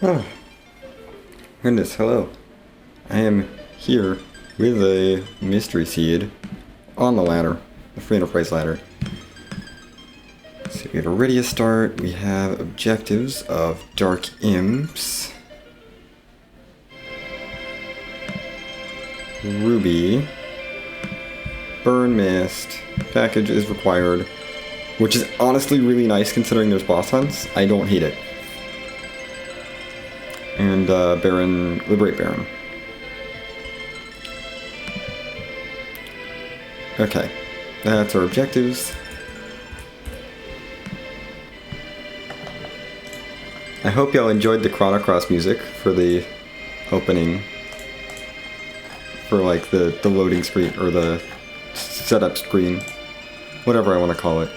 Oh, goodness, hello. I am here with a mystery seed on the ladder, the free enterprise ladder. So we have a ready start. We have objectives of Dark Imps, Ruby, Burn Mist, package is required, which is honestly really nice considering there's boss hunts. I don't hate it. And Baron, Liberate Baron. Okay, that's our objectives. I hope y'all enjoyed the Chrono Cross music for the opening, for like the loading screen, or the setup screen, whatever I want to call it.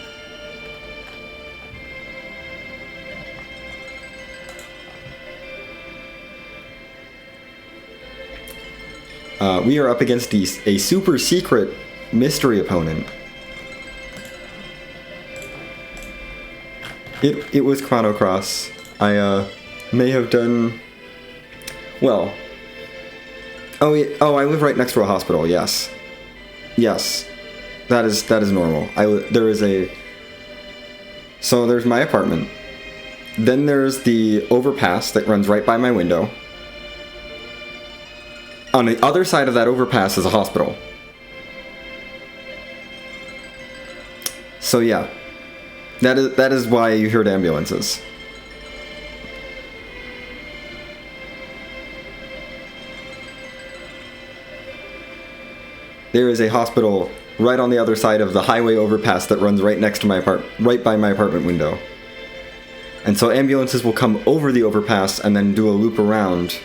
We are up against a super secret mystery opponent. It was Chrono Cross. I may have done well. Oh, yeah, oh, I live right next to a hospital. Yes, yes, that is normal. There is a. So there's my apartment. Then there's the overpass that runs right by my window. On the other side of that overpass is a hospital. So yeah, that is why you heard ambulances. There is a hospital right on the other side of the highway overpass that runs right next to right by my apartment window. And so ambulances will come over the overpass and then do a loop around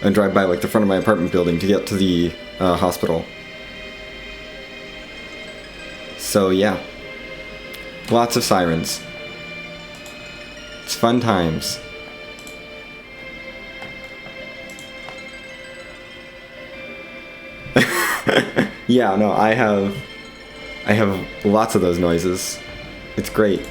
and drive by like the front of my apartment building to get to the hospital. So yeah, lots of sirens. It's fun times. Yeah, no, I have lots of those noises. It's great.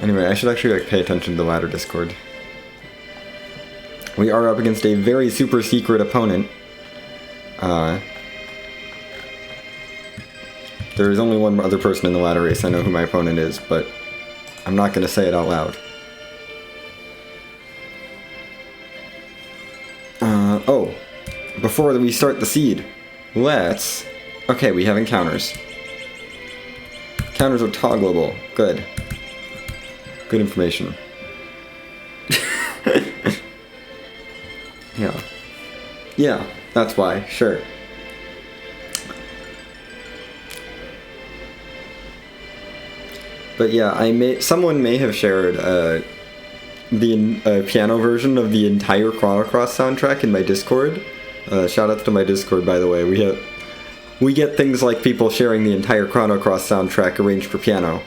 Anyway, I should actually pay attention to the ladder Discord. We are up against a very super secret opponent. There is only one other person in the ladder race. I know who my opponent is, but I'm not going to say it out loud. Oh, before we start the seed, let's... Okay, we have encounters. Encounters are toggleable. Good. Good information. Yeah. Yeah, that's why. Sure. But yeah, someone may have shared the piano version of the entire Chrono Cross soundtrack in my Discord. Shout out to my Discord, by the way. We get things like people sharing the entire Chrono Cross soundtrack arranged for piano.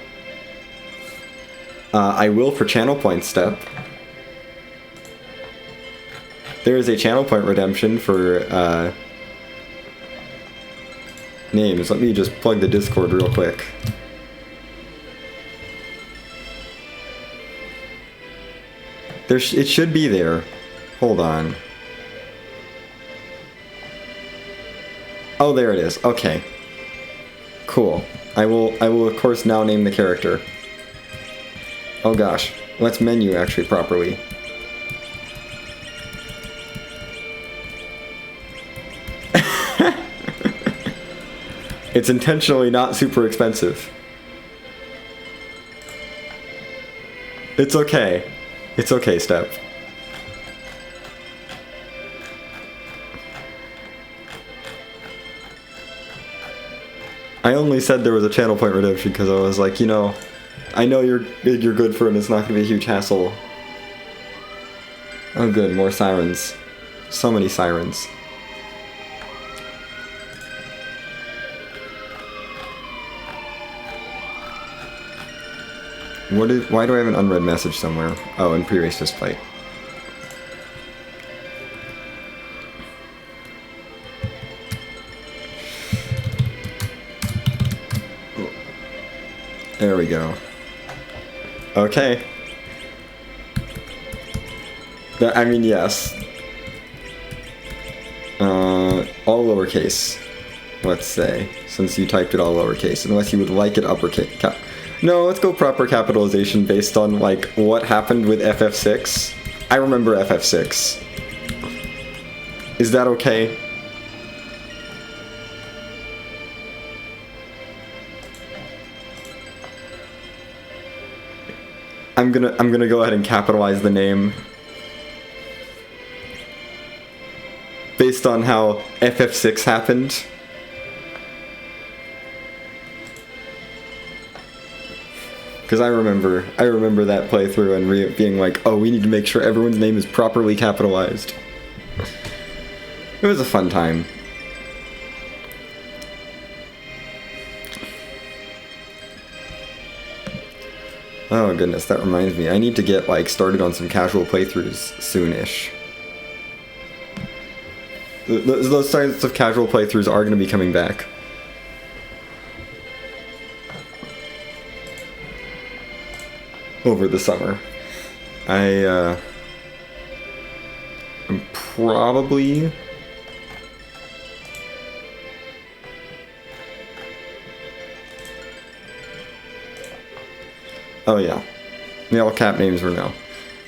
I will for channel point step. There is a channel point redemption for names. Let me just plug the Discord real quick. It should be there. Hold on. Oh, there it is. Okay. Cool. I will of course now name the character. Oh gosh. Let's menu actually properly. It's intentionally not super expensive. It's okay. It's okay, Step. I only said there was a channel point redemption because I was like, you know, I know you're good for it and it's not going to be a huge hassle. Oh good, more sirens. So many sirens. Why do I have an unread message somewhere? Oh, in pre-race display. There we go. Okay. I mean, yes. All lowercase. Let's say, since you typed it all lowercase, unless you would like it uppercase. No, let's go proper capitalization based on, like, what happened with FF6. I remember FF6. Is that okay? I'm gonna go ahead and capitalize the name. Based on how FF6 happened. Because I remember that playthrough and being like, oh, we need to make sure everyone's name is properly capitalized. It was a fun time. Oh goodness, that reminds me. I need to get, like, started on some casual playthroughs soonish. Those types of casual playthroughs are going to be coming back. Over the summer. I'm probably... Oh yeah. The all cap names were no.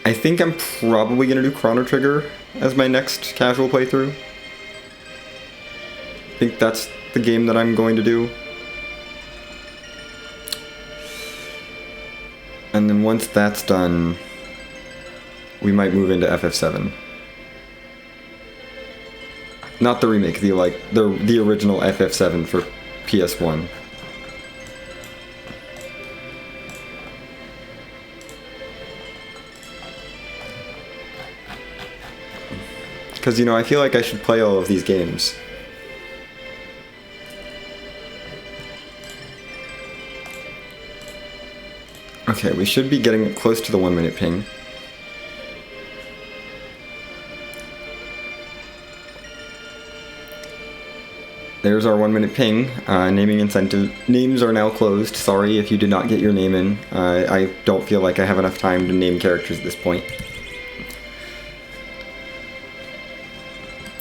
I think I'm probably going to do Chrono Trigger as my next casual playthrough. I think that's the game that I'm going to do. And then once that's done, we might move into FF7. Not the remake, the original FF7 for PS1. Because, you know, I feel like I should play all of these games. Okay, we should be getting close to the 1 minute ping. There's our 1 minute ping. Naming incentive. Names are now closed. Sorry if you did not get your name in. I don't feel like I have enough time to name characters at this point.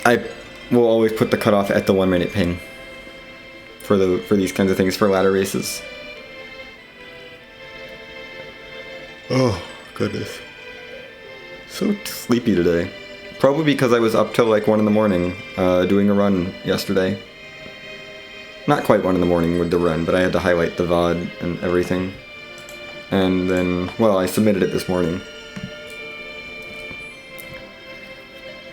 I will always put the cutoff at the 1 minute ping. For these kinds of things, for ladder races. Oh, goodness. So sleepy today. Probably because I was up till like 1 in the morning, doing a run yesterday. Not quite 1 in the morning with the run, but I had to highlight the VOD and everything. And then, well, I submitted it this morning.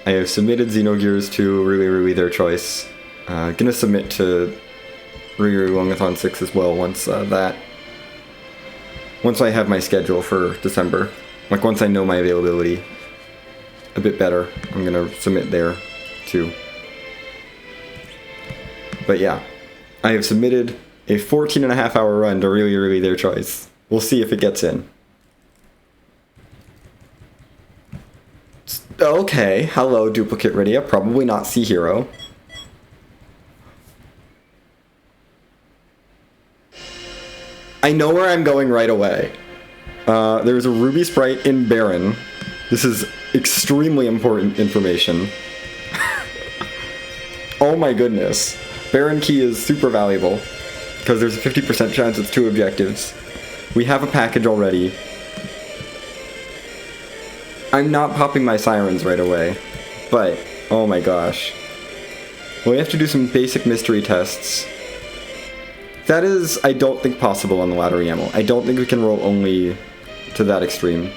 I have submitted Xenogears to Really Their Choice. Gonna submit to Really Longathon 6 as well once once I have my schedule for December. Like, once I know my availability a bit better, I'm gonna submit there, too. But yeah, I have submitted a 14.5-hour run to Really Their Choice. We'll see if it gets in. Okay, hello, Duplicate Rydia. Probably not C-Hero. I know where I'm going right away. There's a Ruby Sprite in Baron. This is extremely important information. Oh my goodness. Baron Key is super valuable, because there's a 50% chance it's 2 objectives. We have a package already. I'm not popping my sirens right away, but oh my gosh. Well, we have to do some basic mystery tests. That is, I don't think, possible on the ladder YAML. I don't think we can roll only to that extreme.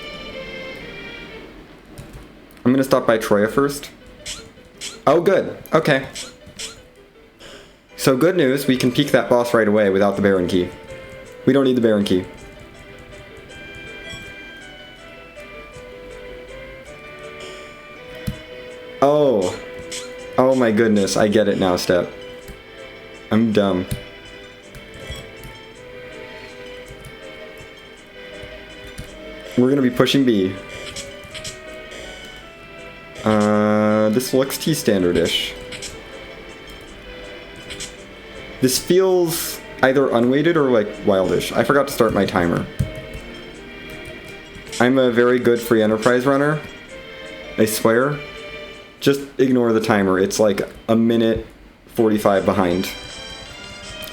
I'm gonna stop by Troya first. Oh, good. Okay. So good news, we can peek that boss right away without the Baron Key. We don't need the Baron Key. Oh. Oh my goodness, I get it now, Step. I'm dumb. We're gonna be pushing B. This looks T standard-ish. This feels either unweighted or like wildish. I forgot to start my timer. I'm a very good free enterprise runner. I swear. Just ignore the timer. It's like a minute 45 behind.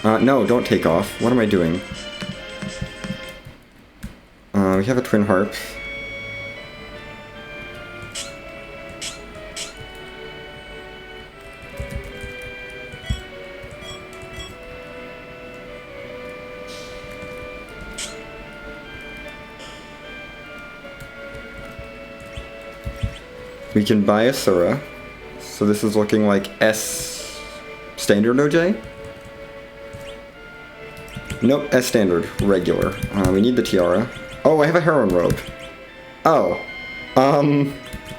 No, don't take off. What am I doing? We have a twin harp. We can buy a Sura. So this is looking like S standard OJ? Nope, S standard, regular. We need the tiara. Oh, I have a heroine robe. Oh.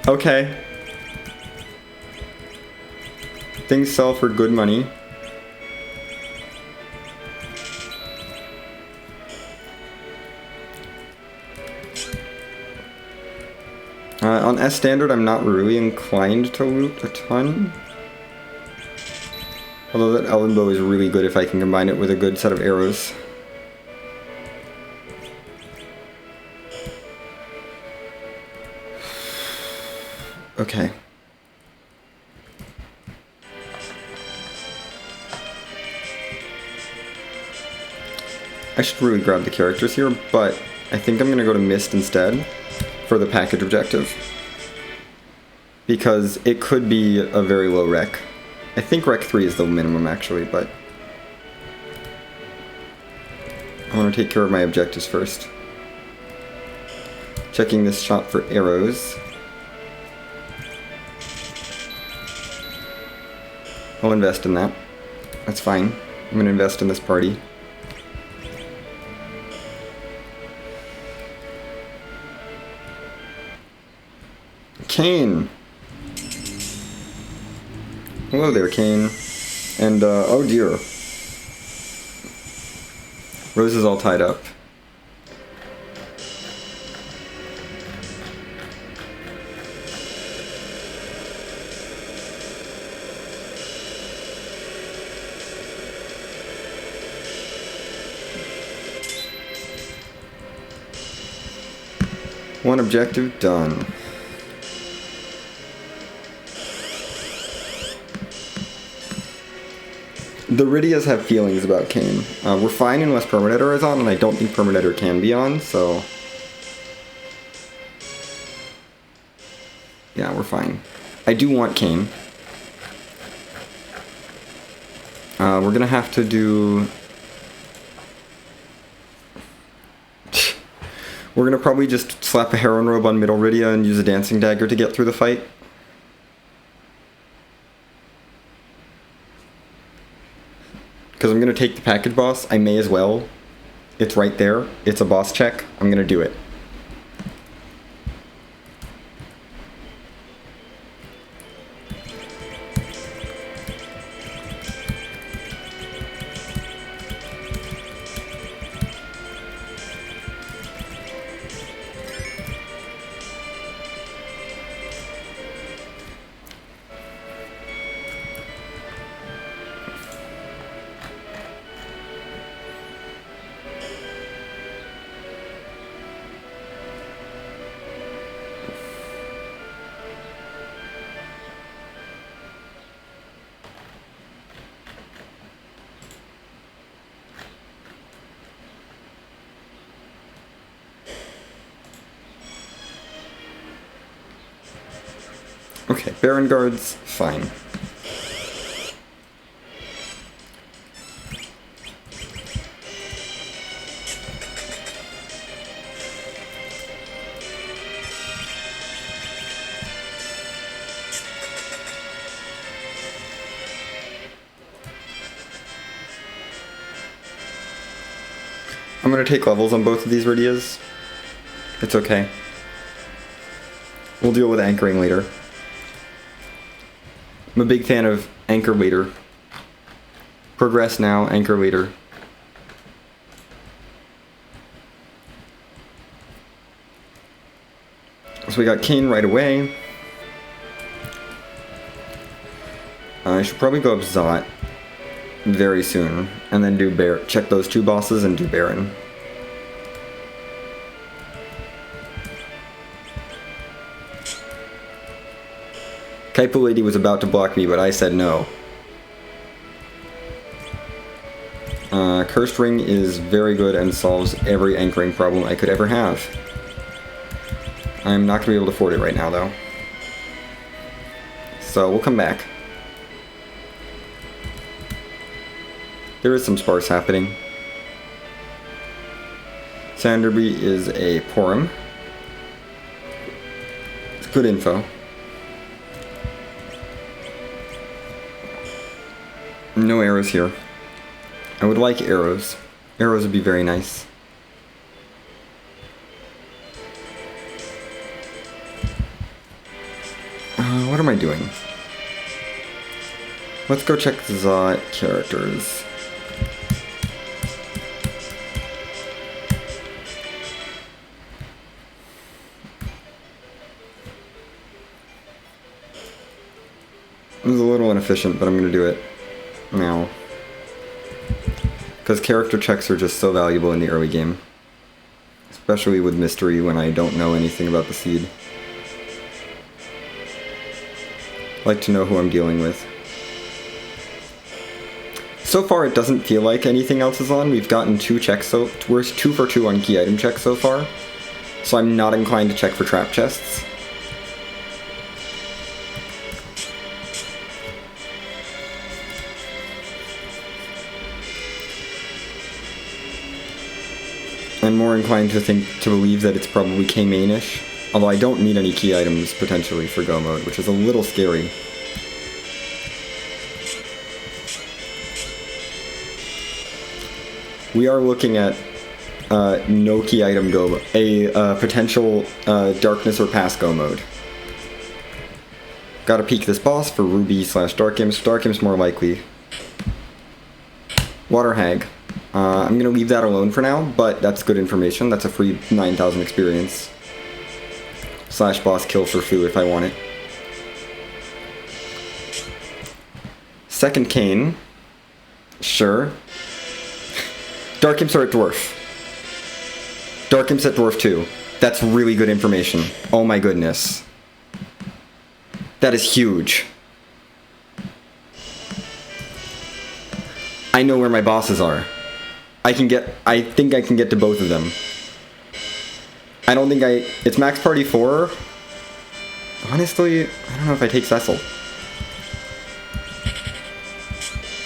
Okay. Things sell for good money. On S standard, I'm not really inclined to loot a ton. Although that Elven bow is really good if I can combine it with a good set of arrows. Okay. I should really grab the characters here, but I think I'm gonna go to Mist instead for the package objective. Because it could be a very low rec. I think rec 3 is the minimum actually, but I want to take care of my objectives first. Checking this shop for arrows. I'll invest in that. That's fine. I'm going to invest in this party. Kane! Hello there, Kane. And, oh dear. Rose is all tied up. One objective done. The Rydias have feelings about Kayn. We're fine unless Permadeator is on, and I don't think Permadeator can be on, so... yeah, we're fine. I do want Kayn. We're gonna have to do... we're gonna probably just slap a Heron Robe on Middle Rydia and use a Dancing Dagger to get through the fight. Because I'm going to take the package boss, I may as well. It's right there. It's a boss check. I'm going to do it. Okay, Baron Guards, fine. I'm gonna take levels on both of these Rydias. It's okay. We'll deal with anchoring later. I'm a big fan of anchor later. Progress now, anchor later. So we got Kayn right away. I should probably go up Zot. very soon, and then do check those 2 bosses and do Baron. Kaipo Lady was about to block me, but I said no. Cursed Ring is very good and solves every anchoring problem I could ever have. I'm not going to be able to afford it right now, though. So we'll come back. There is some sparse happening. Sanderby is a Porum. It's good info. No arrows here. I would like arrows. Arrows would be very nice. What am I doing? Let's go check the characters. It was a little inefficient, but I'm gonna do it now. Because character checks are just so valuable in the early game. Especially with mystery when I don't know anything about the seed. I like to know who I'm dealing with. So far it doesn't feel like anything else is on. We've gotten 2 checks, so we're 2 for 2 on key item checks so far. So I'm not inclined to check for trap chests. I'm more inclined to believe that it's probably K-main-ish, although I don't need any key items potentially for Go mode, which is a little scary. We are looking at no key item Go, a potential Darkness or Pass Go mode. Gotta peek this boss for Ruby/Dark Imps. Dark Imps more likely. Water Hag. I'm gonna leave that alone for now, but that's good information. That's a free 9,000 experience. / boss kill for Fu if I want it. Second Cane. Sure. Dark Imps are at Dwarf. Dark Imps at Dwarf 2. That's really good information. Oh my goodness. That is huge. I know where my bosses are. I think I can get to both of them. I don't think it's max party 4. Honestly, I don't know if I take Cecil.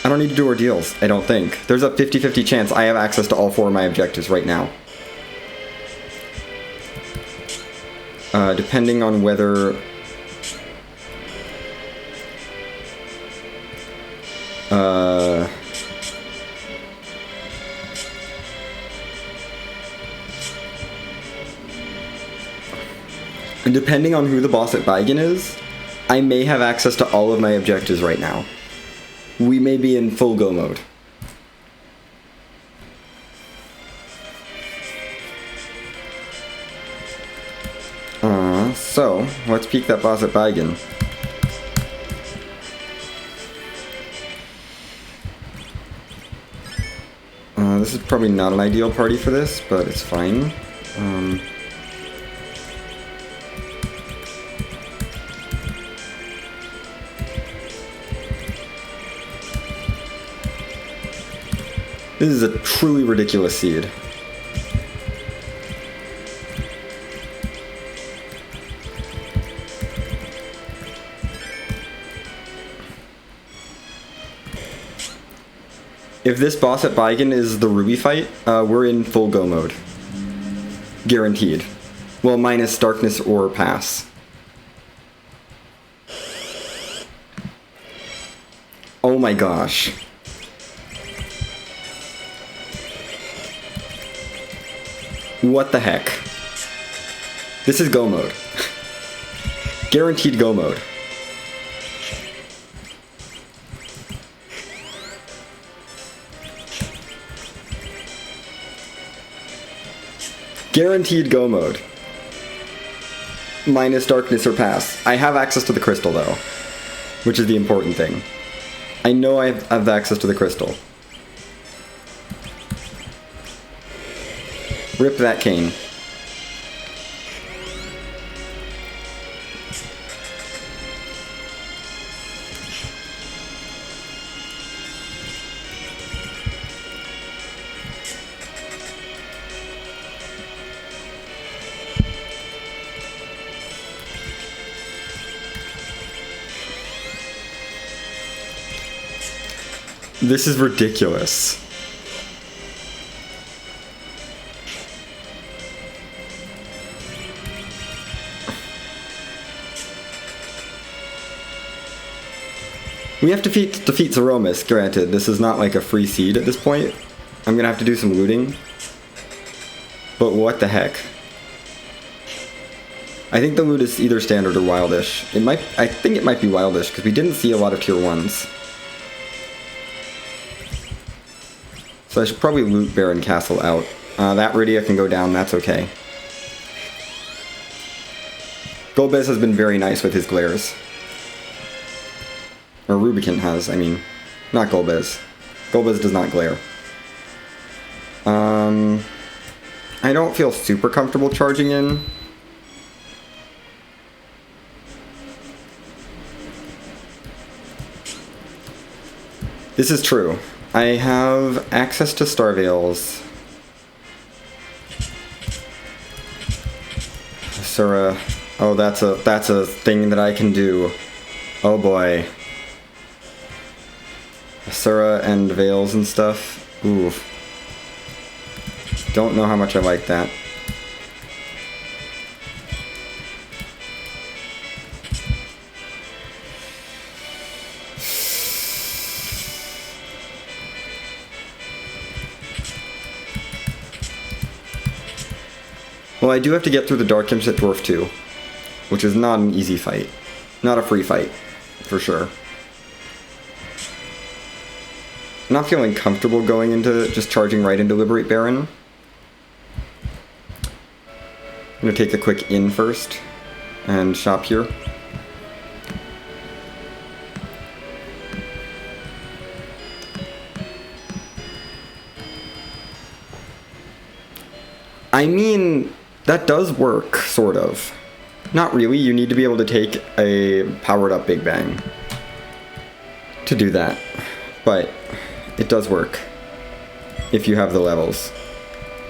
I don't need to do ordeals, I don't think. There's a 50-50 chance I have access to all 4 of my objectives right now. Depending on whether... Depending on who the boss at Baigen is, I may have access to all of my objectives right now. We may be in full Go mode. So, let's peek that boss at Baigen. This is probably not an ideal party for this, but it's fine. This is a truly ridiculous seed. If this boss at Baigen is the Ruby fight, we're in full Go mode. Guaranteed. Well, minus Darkness or Pass. Oh my gosh. What the heck? This is Go mode. Guaranteed Go mode. Guaranteed Go mode. Minus Darkness or Pass. I have access to the crystal though, which is the important thing. I know I have access to the crystal. Rip that cane. This is ridiculous. We have to defeat Zeromus, granted. This is not like a free seed at this point. I'm gonna have to do some looting. But what the heck? I think the loot is either standard or wildish. I think it might be wildish, because we didn't see a lot of tier 1s. So I should probably loot Baron Castle out. That Rydia can go down, that's okay. Golbez has been very nice with his glares. Or Rubicant has, I mean. Not Golbez. Golbez does not glare. I don't feel super comfortable charging in. This is true. I have access to Starveils. Asura. Oh, that's a thing that I can do. Oh boy. Asura and Veils and stuff. Oof. Don't know how much I like that. Well, I do have to get through the Dark Imps at Dwarf 2, which is not an easy fight. Not a free fight, for sure. Not feeling comfortable going into just charging right into Liberate Baron. I'm gonna take a quick inn first and shop here. I mean, that does work, sort of. Not really, you need to be able to take a powered up Big Bang to do that. But it does work if you have the levels.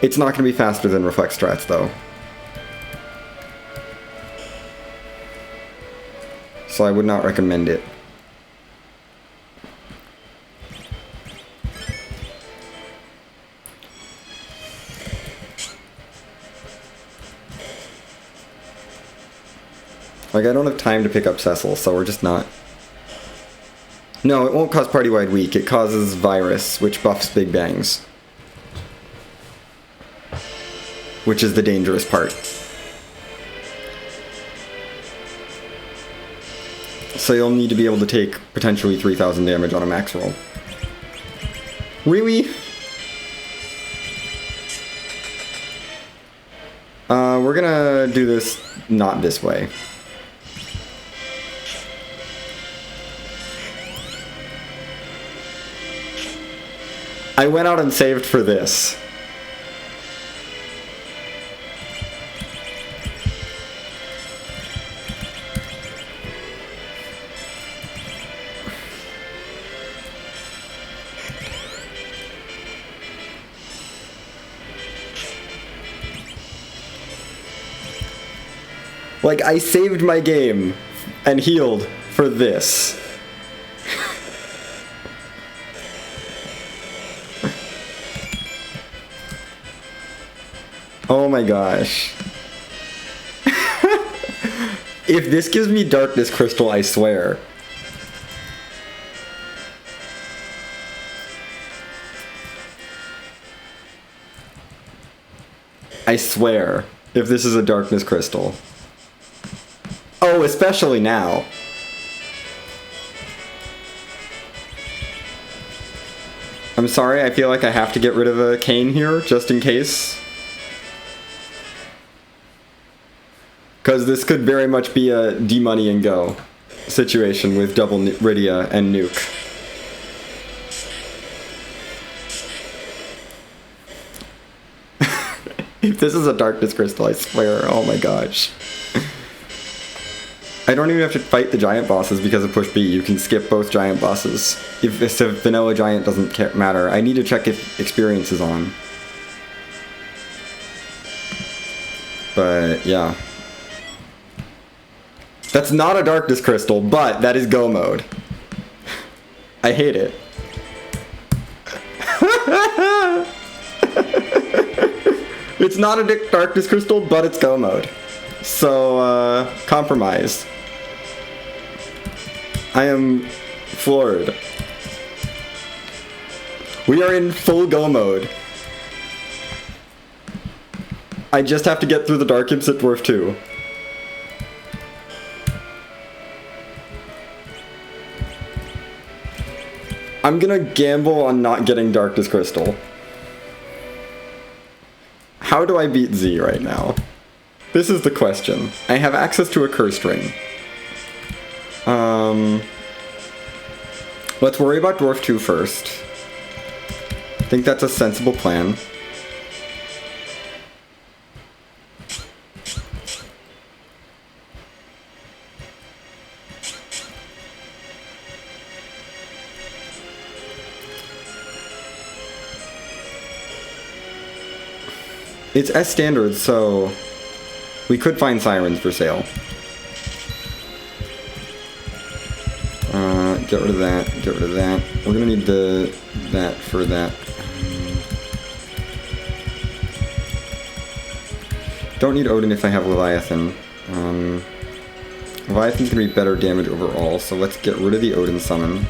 It's not going to be faster than Reflect Strats, though. So I would not recommend it. Like, I don't have time to pick up Cecil, so we're just not. No, it won't cause party-wide weak. It causes Virus, which buffs Big Bangs. Which is the dangerous part. So you'll need to be able to take potentially 3,000 damage on a max roll. Really? We're gonna do this not this way. I went out and saved for this. Like, I saved my game and healed for this. Oh my gosh. If this gives me Darkness Crystal, I swear. I swear, if this is a Darkness Crystal. Oh, especially now. I'm sorry, I feel like I have to get rid of a cane here, just in case. Because this could very much be a D-money and go situation with double Rydia and Nuke. If this is a darkness crystal, I swear, oh my gosh. I don't even have to fight the giant bosses because of push B. You can skip both giant bosses. If it's a vanilla giant, doesn't matter. I need to check if experience is on. But yeah. That's not a darkness crystal, but that is go mode. I hate it. It's not a darkness crystal, but it's go mode. So, compromise. I am floored. We are in full go mode. I just have to get through the Dark Imps at Dwarf 2. I'm gonna gamble on not getting Darkness Crystal. How do I beat Z right now? This is the question. I have access to a curse ring. Let's worry about Dwarf 2 first. I think that's a sensible plan. It's S standard, so we could find sirens for sale. Get rid of that, get rid of that. We're gonna need that for that. Don't need Odin if I have Leviathan. Leviathan's gonna be better damage overall, so let's get rid of the Odin summon.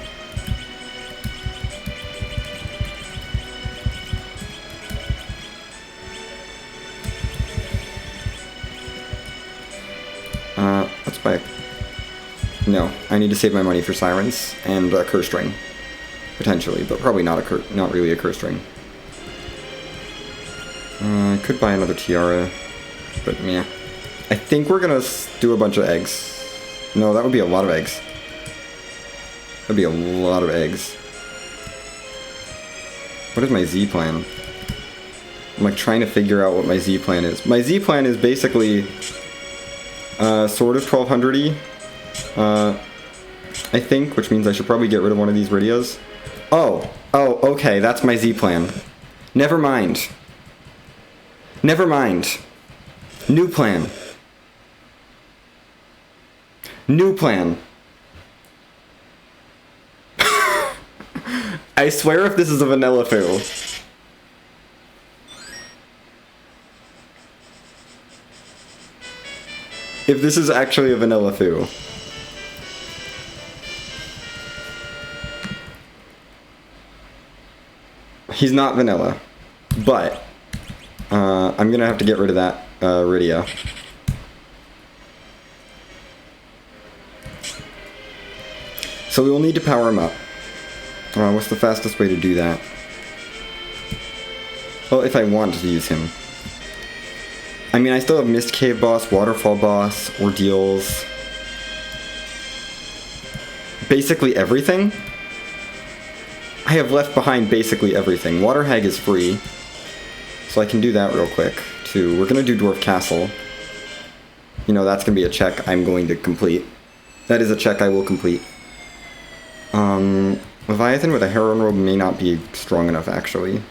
Let's buy a... No, I need to save my money for sirens and a curse ring. Potentially, but probably not really a curse ring. I could buy another tiara, but yeah. I think we're gonna do a bunch of eggs. No, that would be a lot of eggs. That'd be a lot of eggs. What is my Z plan? I'm like trying to figure out what my Z plan is. My Z plan is basically sort of 1200-y, I think, which means I should probably get rid of one of these Rydias. Oh, okay, that's my Z plan. Never mind. Never mind. New plan. New plan. I swear if this is a vanilla foo. If this is actually a vanilla foo. He's not vanilla, but I'm gonna have to get rid of that Rydia. So we will need to power him up. What's the fastest way to do that? Well, if I want to use him. I mean, I still have Mist Cave boss, Waterfall boss, Ordeals. Basically everything. I have left behind basically everything. Water Hag is free, so I can do that real quick, too. We're gonna do Dwarf Castle. You know, that's gonna be a check I'm going to complete. That is a check I will complete. Leviathan with a Heron Robe may not be strong enough, actually.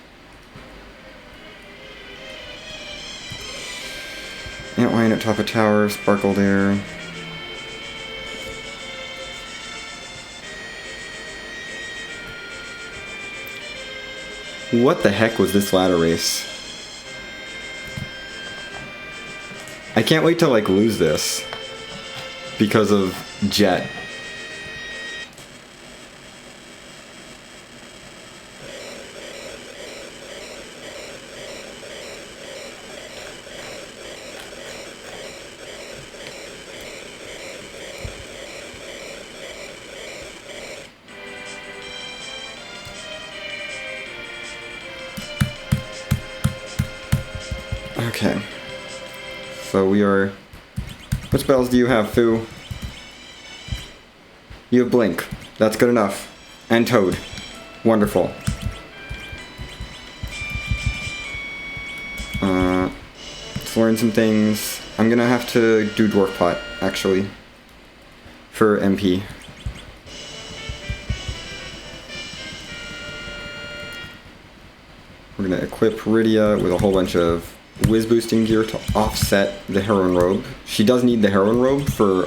Antlion at top of tower, Sparkled Air. What the heck was this ladder race? I can't wait to like lose this because of Jet. Okay. So we are... What spells do you have, Foo? You have Blink. That's good enough. And Toad. Wonderful. learn some things. I'm gonna have to do Dwarf Pot, actually, for MP. We're gonna equip Rydia with a whole bunch of whiz boosting gear to offset the Heroine Robe. She does need the Heroine Robe for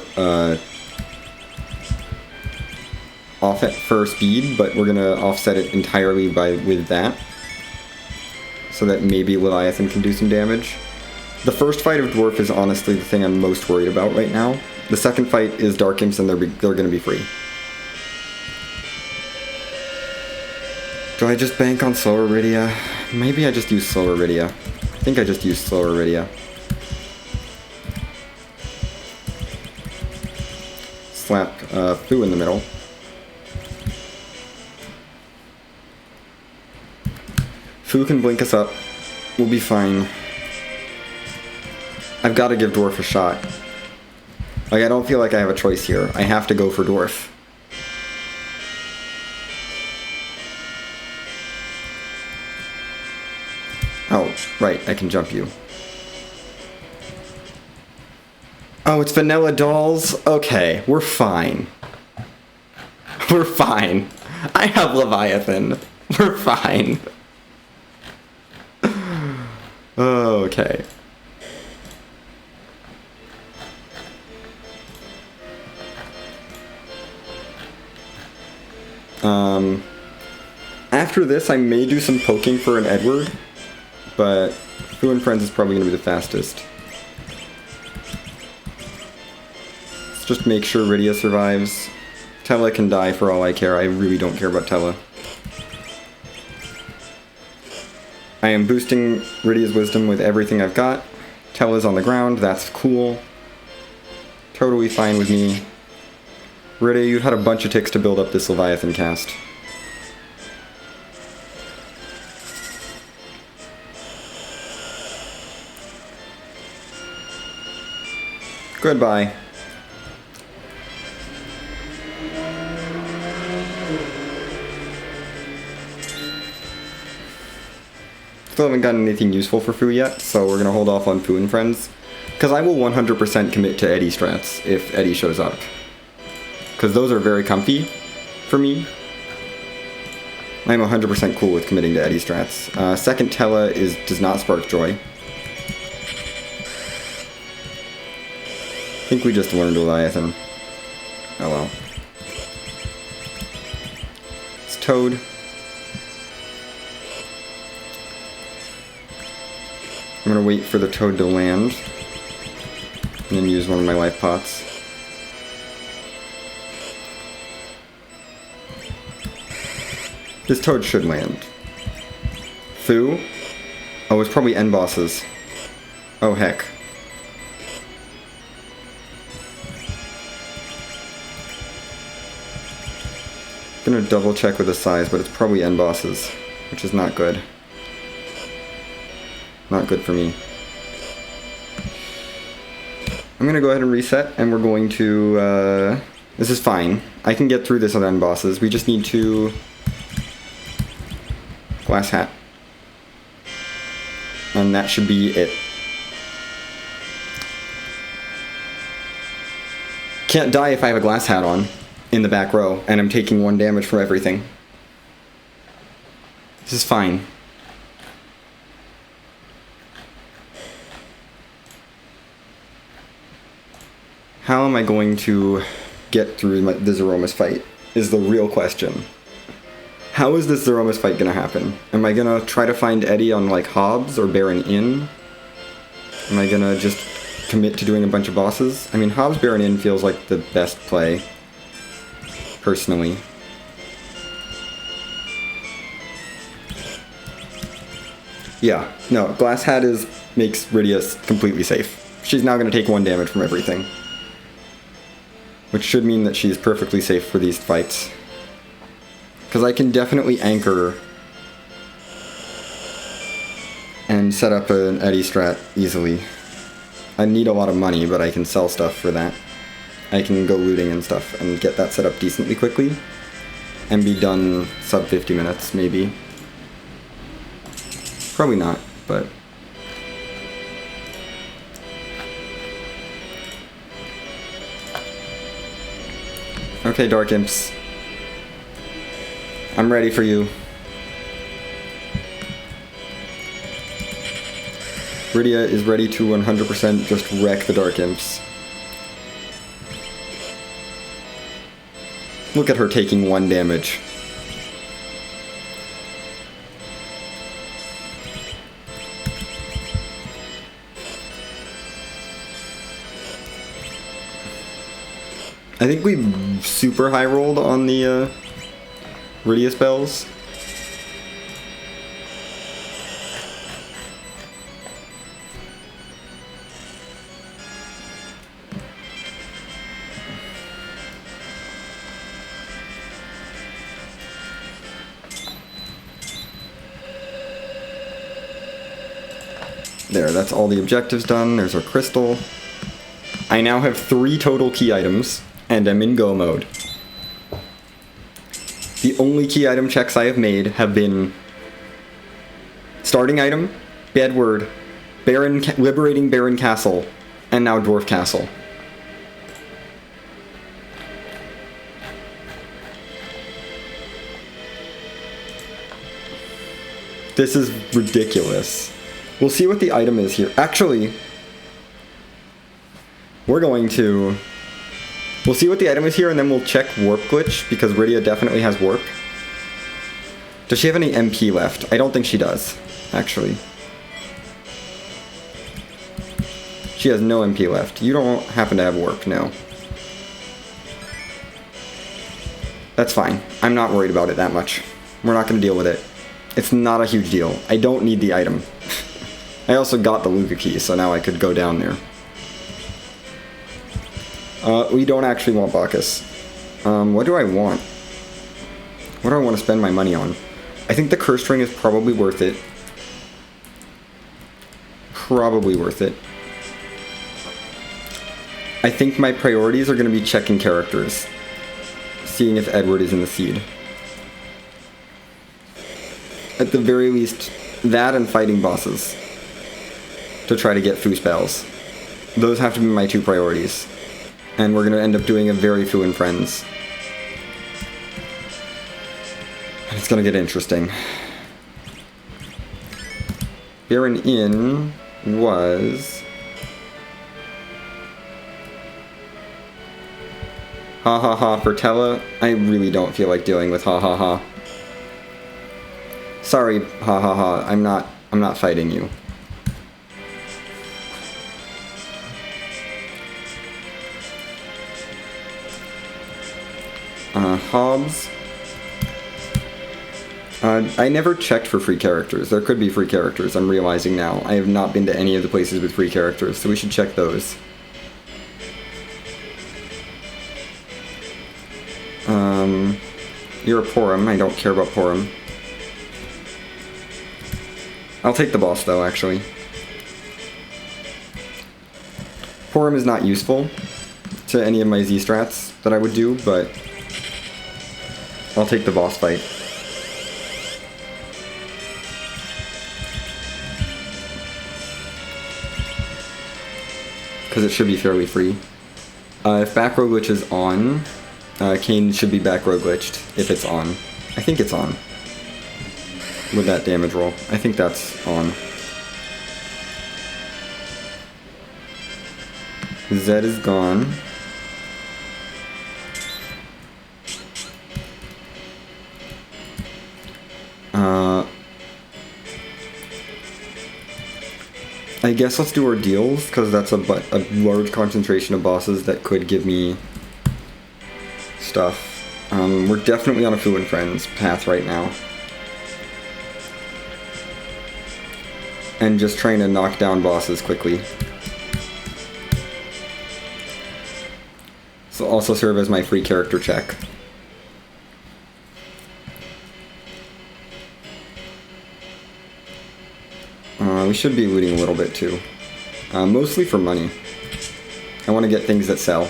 for speed, but we're gonna offset it entirely with that, so that maybe Leviathan can do some damage. The first fight of Dwarf is honestly the thing I'm most worried about right now. The second fight is Dark Imps, and they're gonna be free. Do I just bank on Slower Rydia? Maybe I just use Slower Rydia. I think I just used Slower Rydia. Slap Fu in the middle. Fu can blink us up. We'll be fine. I've got to give Dwarf a shot. Like, I don't feel like I have a choice here. I have to go for Dwarf. Oh, right, I can jump you. Oh, it's Vanilla Dolls? Okay, we're fine. We're fine. I have Leviathan. We're fine. Okay. After this, I may do some poking for an Edward, but Fu and Friends is probably going to be the fastest. Let's just make sure Rydia survives. Tella can die for all I care. I really don't care about Tella. I am boosting Rydia's wisdom with everything I've got. Tella's on the ground. That's cool. Totally fine with me. Rydia, you've had a bunch of ticks to build up this Leviathan cast. Goodbye. Still haven't gotten anything useful for Fu yet, so we're gonna hold off on Fu and Friends. Because I will 100% commit to Eddie strats if Eddie shows up. Because those are very comfy for me. I'm 100% cool with committing to Eddie strats. Second Tella does not spark joy. I think we just learned Leviathan. Oh well. It's Toad. I'm gonna wait for the Toad to land, and then use one of my life pots. This Toad should land. Fu? Oh, it's probably end bosses. Oh heck. Gonna double check with the size, but it's probably end bosses, which is not good. Not good for me. I'm gonna go ahead and reset, and we're going to, this is fine. I can get through this with end bosses. We just need to Glass Hat. And that should be it. Can't die if I have a Glass Hat on in the back row, and I'm taking 1 damage from everything. This is fine. How am I going to get through the Zeromus fight is the real question. How is this Zeromus fight gonna happen? Am I gonna try to find Eddie on like Hobbs or Baron Inn? Am I gonna just commit to doing a bunch of bosses? I mean, Hobbs Baron Inn feels like the best play, personally. Yeah, no, Glass Hat makes Rydia completely safe. She's now gonna take 1 damage from everything. Which should mean that she's perfectly safe for these fights. Because I can definitely anchor and set up an Eddie strat easily. I need a lot of money, but I can sell stuff for that. I can go looting and stuff and get that set up decently quickly. And be done sub 50 minutes, maybe. Probably not, but... Okay, Dark Imps. I'm ready for you. Rydia is ready to 100% just wreck the Dark Imps. Look at her taking 1 damage. I think we super high rolled on the Rydia spells. There, that's all the objectives done. There's our crystal. I now have 3 total key items, and I'm in go mode. The only key item checks I have made have been starting item, Bedward, liberating Baron Castle, and now Dwarf Castle. This is ridiculous. We'll see what the item is here. Actually, we'll see what the item is here, and then we'll check Warp Glitch, because Rydia definitely has Warp. Does she have any MP left? I don't think she does, actually. She has no MP left. You don't happen to have Warp, no. That's fine. I'm not worried about it that much. We're not going to deal with it. It's not a huge deal. I don't need the item. I also got the Luca key, so now I could go down there. We don't actually want Bacchus. What do I want? What do I want to spend my money on? I think the Cursed Ring is probably worth it. Probably worth it. I think my priorities are going to be checking characters. Seeing if Edward is in the seed. At the very least, that and fighting bosses. To try to get Foo spells. Those have to be my 2 priorities. And we're going to end up doing a very Foo and Friends. And it's going to get interesting. Baron Inn was... Ha ha ha for Tella. I really don't feel like dealing with ha ha ha. Sorry, ha ha ha. I'm not fighting you. Hobbs. I never checked for free characters. There could be free characters, I'm realizing now. I have not been to any of the places with free characters, so we should check those. You're a Porum. I don't care about Porum. I'll take the boss, though, actually. Porum is not useful to any of my Z-strats that I would do, but I'll take the boss fight. Because it should be fairly free. If back row glitch is on, Kain should be back row glitched if it's on. I think it's on. With that damage roll. I think that's on. Zed is gone. I guess let's do Ordeals, because that's a large concentration of bosses that could give me stuff. We're definitely on a Foo and Friends path right now. And just trying to knock down bosses quickly. This will also serve as my free character check. We should be looting a little bit too. Mostly for money. I want to get things that sell.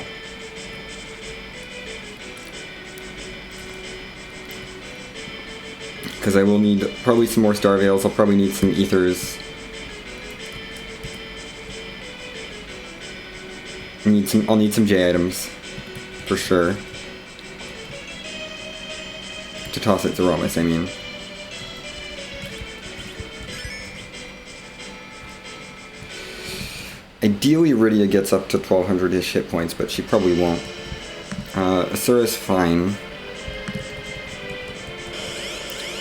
Because I will need probably some more Star Veils. I'll probably need some Ethers. I'll need some J items. For sure. To toss at Zeromus, I mean. Ideally, Rydia gets up to 1200-ish hit points, but she probably won't. Asura's fine.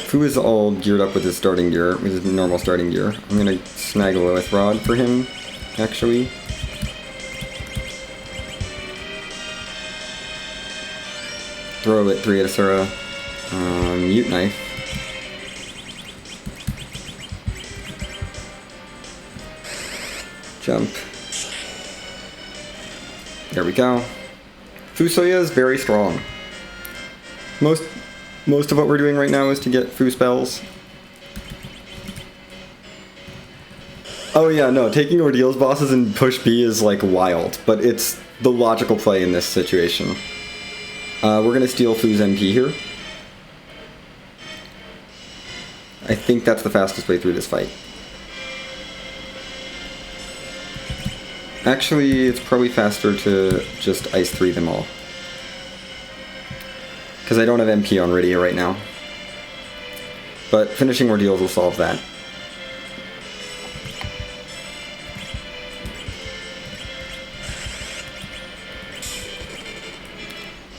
Fu is all geared up with his starting gear, with his normal starting gear. I'm gonna snag a Lilith Rod for him, actually. Throw it 3 at Asura. Mute Knife. Jump. There we go. Fusoya is very strong. Most of what we're doing right now is to get Fu spells. Oh yeah, no, taking Ordeal's bosses in push B is like wild, but it's the logical play in this situation. We're gonna steal Fu's MP here. I think that's the fastest way through this fight. Actually, it's probably faster to just Ice 3 them all. Because I don't have MP on Rydia right now. But finishing Ordeals will solve that.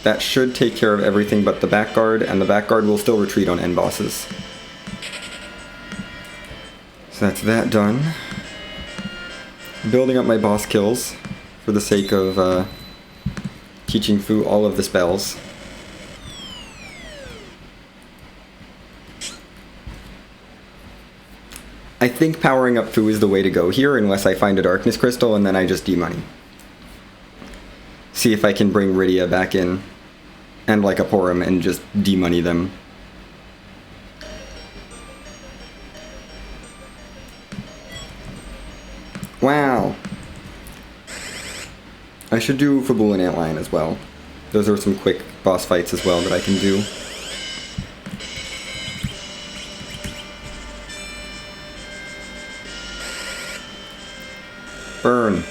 That should take care of everything but the back guard, and the back guard will still retreat on end bosses. So that's that done. Building up my boss kills for the sake of teaching Fu all of the spells. I think powering up Fu is the way to go here, unless I find a Darkness Crystal and then I just demoney. See if I can bring Rydia back in, and like a Porum, and just demoney them. Wow! I should do Fabula and Antlion as well. Those are some quick boss fights as well that I can do. Burn.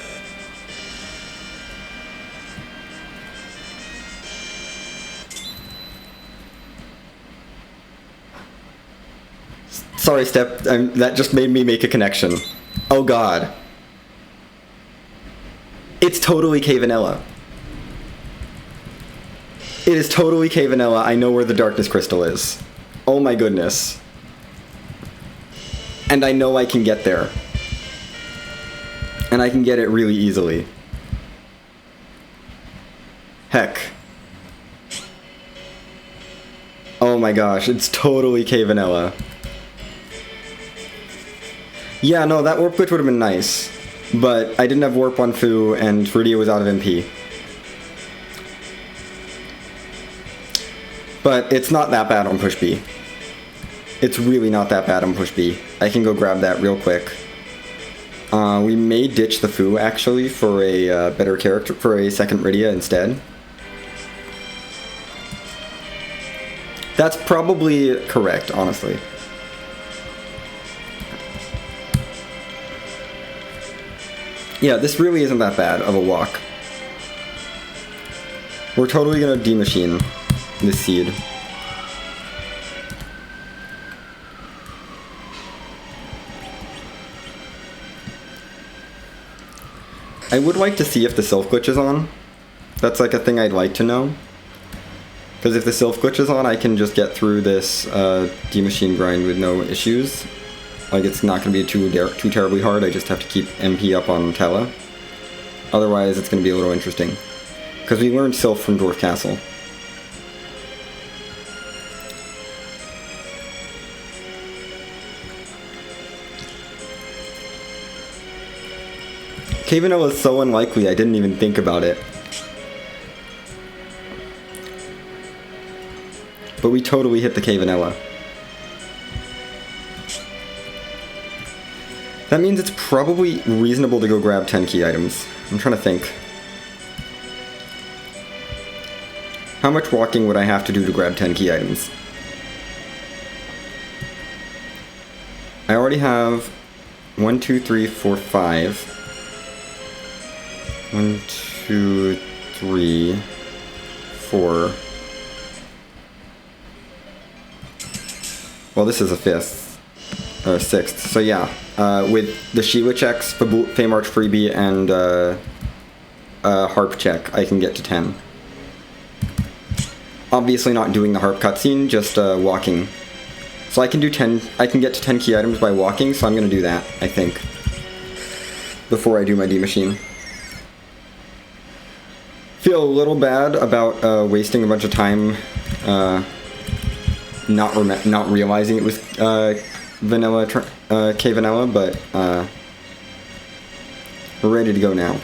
Sorry, Step. That just made me make a connection. Oh god. It's totally K Vanilla. It is totally K Vanilla. I know where the Darkness Crystal is. Oh my goodness. And I know I can get there. And I can get it really easily. Heck. Oh my gosh, it's totally K Vanilla. Yeah, no, that warp glitch would have been nice. But I didn't have warp on Fu, and Rydia was out of MP. But it's not that bad on push B. It's really not that bad on push B. I can go grab that real quick. We may ditch the Fu, actually, for a better character, for a second Rydia instead. That's probably correct, honestly. Yeah, this really isn't that bad of a walk. We're totally gonna demachine this seed. I would like to see if the Sylph glitch is on. That's like a thing I'd like to know. Because if the Sylph glitch is on, I can just get through this demachine grind with no issues. Like, it's not going to be too terribly hard, I just have to keep MP up on Tella. Otherwise, it's going to be a little interesting. Because we learned Sylph from Dwarf Castle. K Vanilla is so unlikely, I didn't even think about it. But we totally hit the K Vanilla. That means it's probably reasonable to go grab 10 key items. I'm trying to think. How much walking would I have to do to grab 10 key items? I already have 1, 2, 3, 4, 5. 1, 2, 3, 4. Well, this is a 5th. Or 6th. So yeah, with the Sheila checks, Feymarch freebie, and Harp check, I can get to 10. Obviously not doing the Harp cutscene, just walking. So I can do 10, I can get to 10 key items by walking, so I'm gonna do that, I think. Before I do my D-Machine. Feel a little bad about wasting a bunch of time not realizing it was Vanilla, K Vanilla, but we're ready to go now.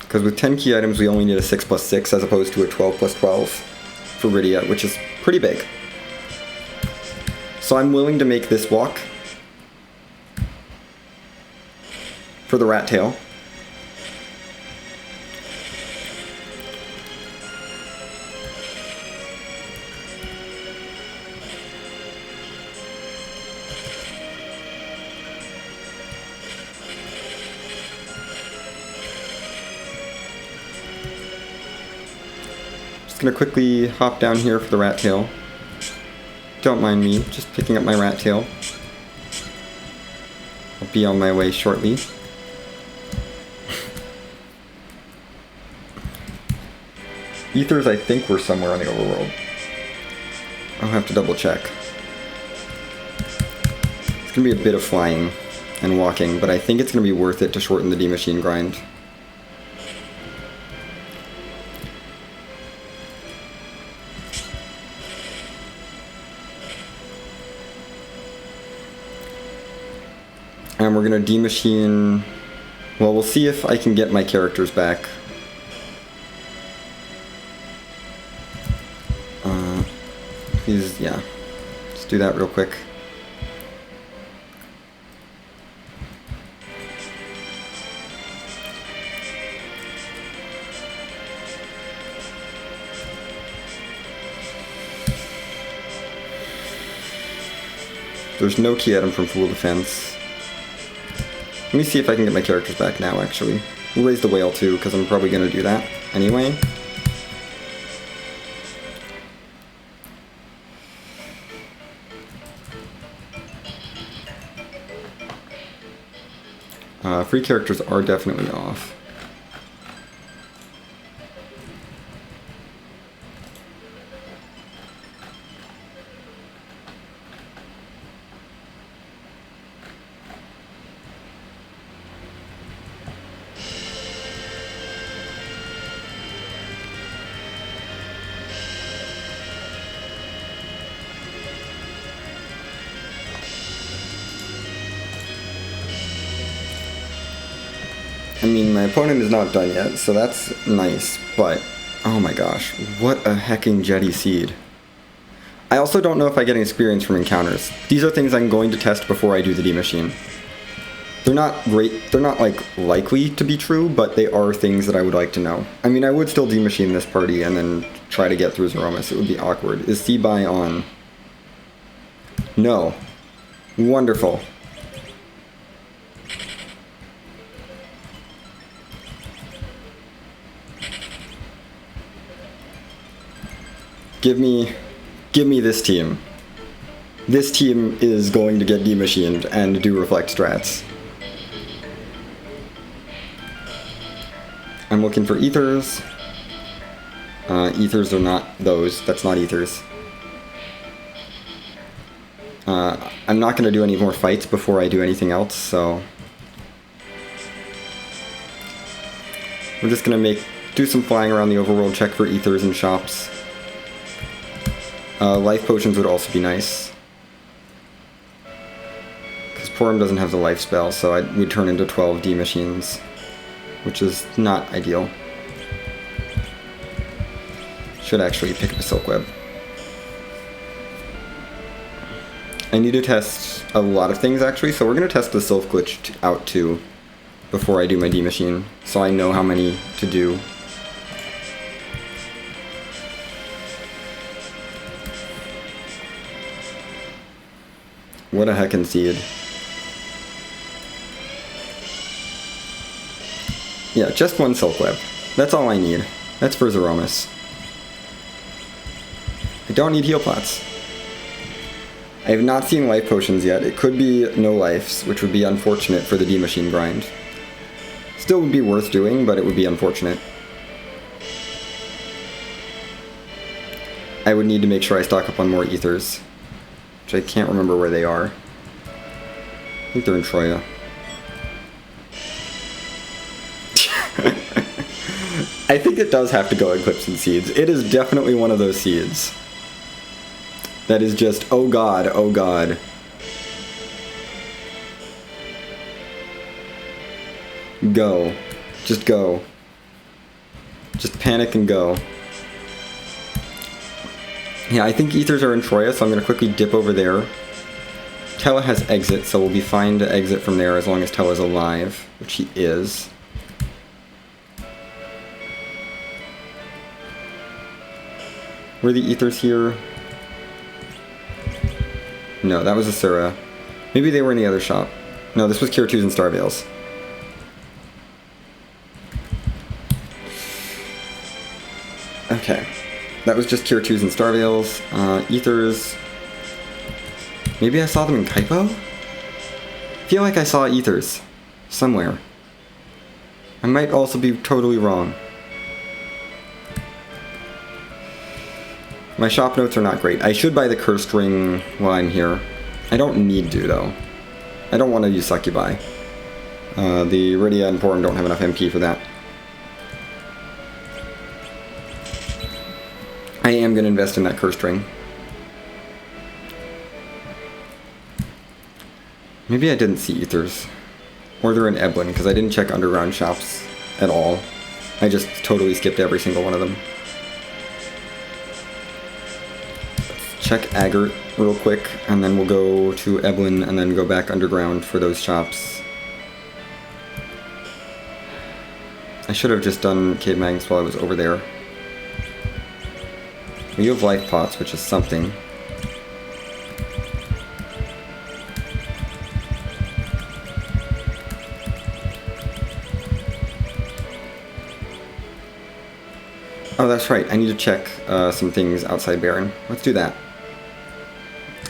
Because with 10 key items, we only need a 6+6 as opposed to a 12+12 for Rydia, which is pretty big. So I'm willing to make this walk for the Rat Tail. Just gonna quickly hop down here for the Rat Tail. Don't mind me, just picking up my Rat Tail. I'll be on my way shortly. Ethers, I think, were somewhere on the overworld. I'll have to double check. It's gonna be a bit of flying and walking, but I think it's gonna be worth it to shorten the D-Machine grind. And we're gonna D-Machine... Well, we'll see if I can get my characters back. Yeah. Let's do that real quick. There's no key item from Fool Defense. Let me see if I can get my characters back now, actually. We'll raise the whale too, because I'm probably going to do that anyway. Free characters are definitely off. I mean, my opponent is not done yet, so that's nice, but oh my gosh, what a hecking Jetty Seed. I also don't know if I get any experience from encounters. These are things I'm going to test before I do the D-Machine. They're not great, they're not like likely to be true, but they are things that I would like to know. I mean, I would still D-Machine this party and then try to get through Zeromus. It would be awkward. Is C-Buy on? No. Wonderful. Give me this team. This team is going to get D-Machined and do Reflect strats. I'm looking for Ethers. Ethers are not those. That's not Ethers. I'm not going to do any more fights before I do anything else, so... We're just going to do some flying around the overworld, check for Ethers and shops. Life potions would also be nice. Because Porum doesn't have the life spell, so we'd turn into 12 D-Machines. Which is not ideal. Should actually pick up a Silk Web. I need to test a lot of things actually, so we're going to test the Sylph Glitch out too before I do my D-Machine, so I know how many to do. What a heckin' seed. Yeah, just one Silk Web. That's all I need. That's for Zeromus. I don't need heal pots. I have not seen life potions yet. It could be no lives, which would be unfortunate for the D-Machine grind. Still would be worth doing, but it would be unfortunate. I would need to make sure I stock up on more ethers, which I can't remember where they are. I think they're in Troya. I think it does have to go Eclipse and Seeds. It is definitely one of those seeds. That is just, oh god, oh god. Go. Just go. Just panic and go. Yeah, I think ethers are in Troya, so I'm going to quickly dip over there. Tella has exit, so we'll be fine to exit from there as long as Tella's alive, which he is. Were the ethers here? No, that was Asura. Maybe they were in the other shop. No, this was Kirtus and Starveils. Okay. That was just Kirtus and Starveils. Ethers. Maybe I saw them in Kaipo? I feel like I saw ethers. Somewhere. I might also be totally wrong. My shop notes are not great. I should buy the cursed ring while I'm here. I don't need to, though. I don't want to use Succubi. The Iridia and Porum don't have enough MP for that. I am going to invest in that cursed ring. Maybe I didn't see ethers. Or they're in Eblan, because I didn't check underground shops at all. I just totally skipped every single one of them. Check Agert real quick, and then we'll go to Eblan and then go back underground for those shops. I should have just done Cave Magnus while I was over there. You have life pots, which is something. Oh, that's right. I need to check some things outside Baron. Let's do that.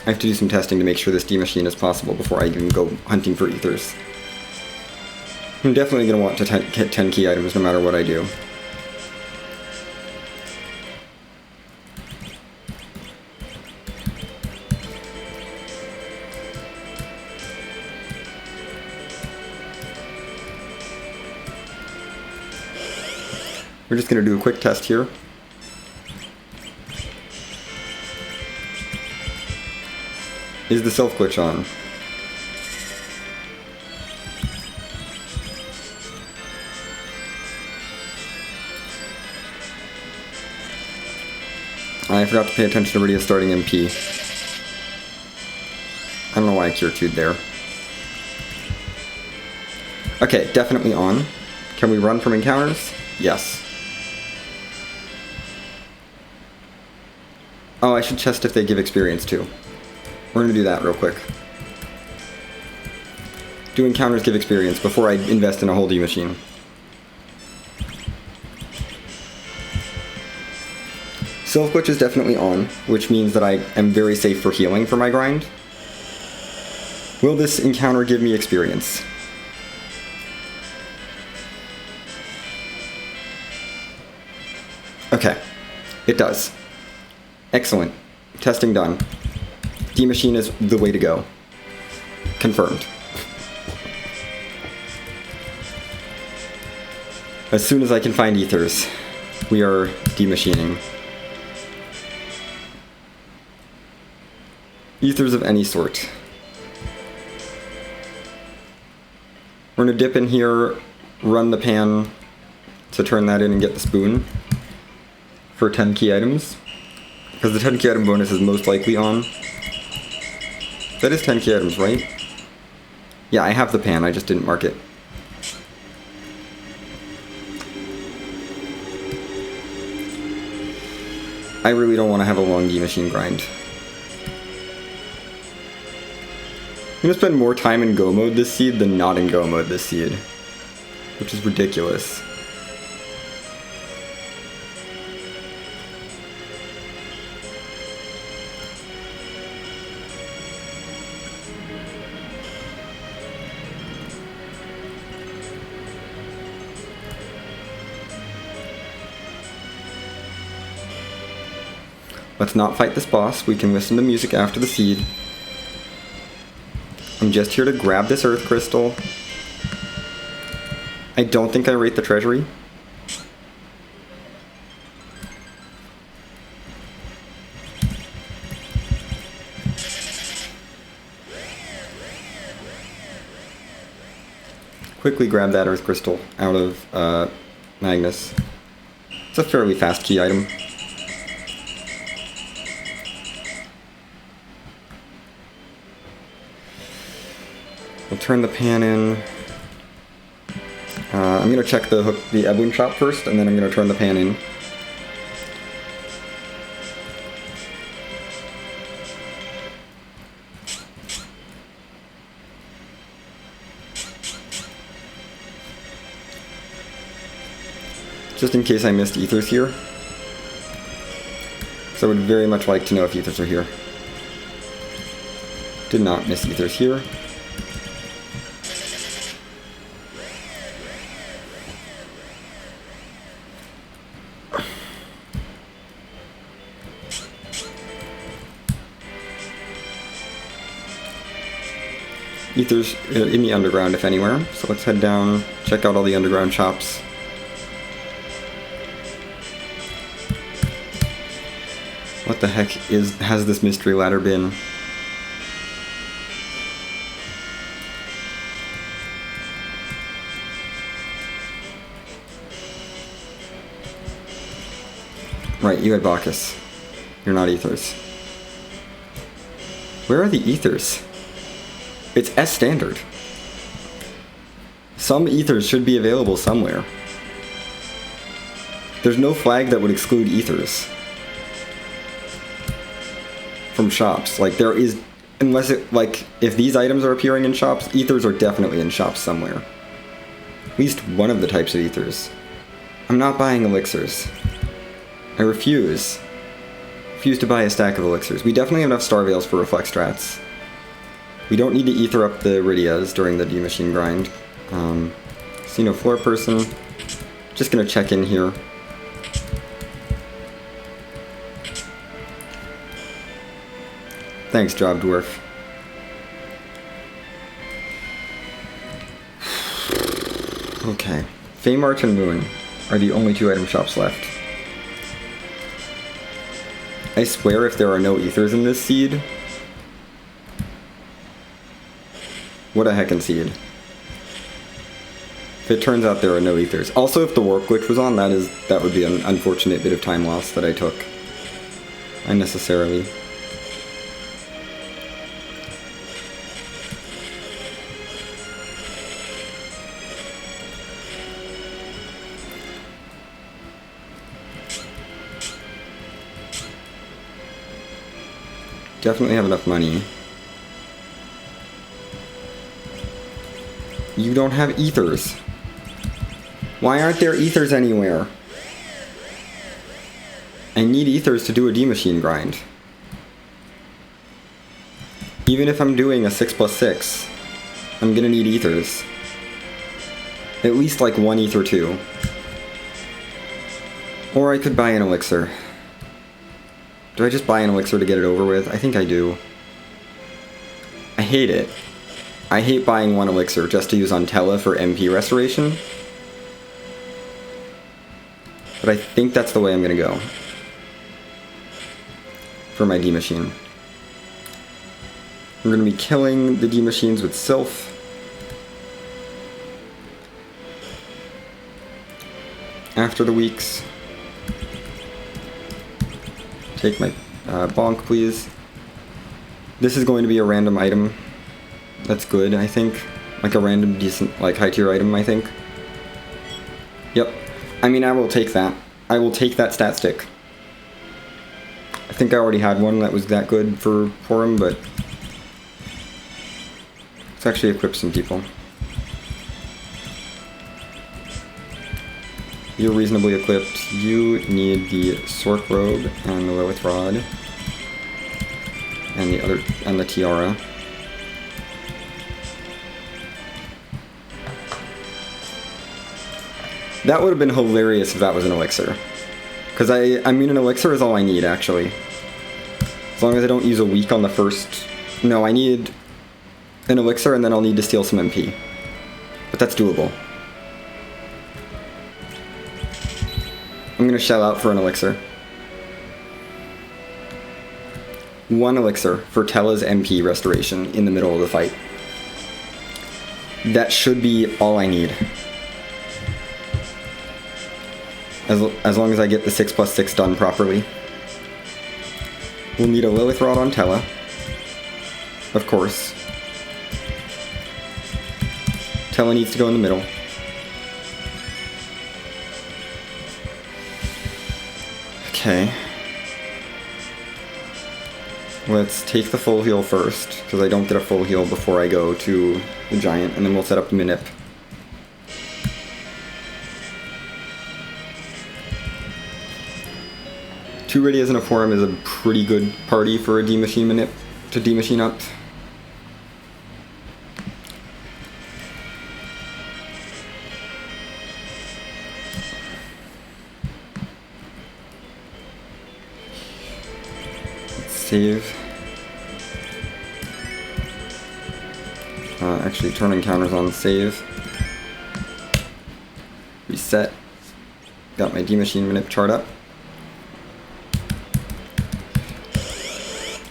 I have to do some testing to make sure this D-Machine is possible before I even go hunting for ethers. I'm definitely going to want to get 10 key items no matter what I do. We're just going to do a quick test here. Is the self glitch on? I forgot to pay attention to Iridia starting MP. I don't know why I Cure 2'd there. Okay, definitely on. Can we run from encounters? Yes. Oh, I should test if they give experience too. We're going to do that real quick. Do encounters give experience before I invest in a whole D-Machine? Self Glitch is definitely on, which means that I am very safe for healing for my grind. Will this encounter give me experience? Okay, it does. Excellent. Testing done. D-Machine is the way to go. Confirmed. As soon as I can find ethers, we are D-Machining. Ethers of any sort. We're gonna dip in here, run the pan to turn that in and get the spoon for 10 key items. Because the 10 key item bonus is most likely on. That is 10 key items, right? Yeah, I have the pan, I just didn't mark it. I really don't want to have a long D-Machine grind. I'm gonna spend more time in go mode this seed than not in go mode this seed, which is ridiculous. Let's not fight this boss. We can listen to music after the seed. I'm just here to grab this earth crystal. I don't think I rate the treasury. Quickly grab that earth crystal out of Magnus. It's a fairly fast key item. We'll turn the pan in. I'm gonna check the Ebon shop first, and then I'm gonna turn the pan in. Just in case I missed ethers here. So I would very much like to know if ethers are here. Did not miss ethers here. Ethers in the underground, if anywhere. So let's head down, check out all the underground shops. What the heck has this mystery ladder been? Right, you had Bacchus. You're not ethers. Where are the ethers? It's S standard. Some ethers should be available somewhere. There's no flag that would exclude ethers from shops. Like, there is, unless it, like, if these items are appearing in shops, ethers are definitely in shops somewhere. At least one of the types of ethers. I'm not buying elixirs. I refuse. Refuse to buy a stack of elixirs. We definitely have enough star veils for reflex strats. We don't need to ether up the Iridias during the D-Machine grind. See no floor person. Just gonna check in here. Thanks, Job Dwarf. Okay. Feymarch and Moon are the only two item shops left. I swear if there are no ethers in this seed... What a heckin' seed. If it turns out there are no ethers. Also, if the warp glitch was on, that would be an unfortunate bit of time loss that I took. Unnecessarily. Definitely have enough money. You don't have ethers. Why aren't there ethers anywhere? I need ethers to do a D-Machine grind. Even if I'm doing a 6+6, I'm gonna need ethers. At least like one ether too. Or I could buy an elixir. Do I just buy an elixir to get it over with? I think I do. I hate it. I hate buying one elixir just to use on Tella for MP restoration. But I think that's the way I'm gonna go. For my D-Machine. I'm gonna be killing the D-Machines with Sylph. After the weeks. Take my bonk, please. This is going to be a random item. That's good, I think. Like a random, decent, like high tier item, I think. Yep. I mean, I will take that. I will take that stat stick. I think I already had one that was that good for him, but... Let's actually equip some people. You're reasonably equipped. You need the Sork Robe and the Lilith Rod. And the Tiara. That would have been hilarious if that was an elixir. Because I mean an elixir is all I need, actually. As long as I don't use a weak on the first... No, I need an elixir and then I'll need to steal some MP. But that's doable. I'm gonna shell out for an elixir. 1 elixir for Tella's MP restoration in the middle of the fight. That should be all I need. As long as I get the 6+6 done properly. We'll need a Lilith Rod on Tella. Of course. Tella needs to go in the middle. Okay. Let's take the full heal first, because I don't get a full heal before I go to the giant, and then we'll set up the Minip. Two Radias and a Forum is a pretty good party for a D-Machine Minip to D-Machine up. Let's save. Actually, turn encounters on save. Reset. Got my D-Machine Minip chart up.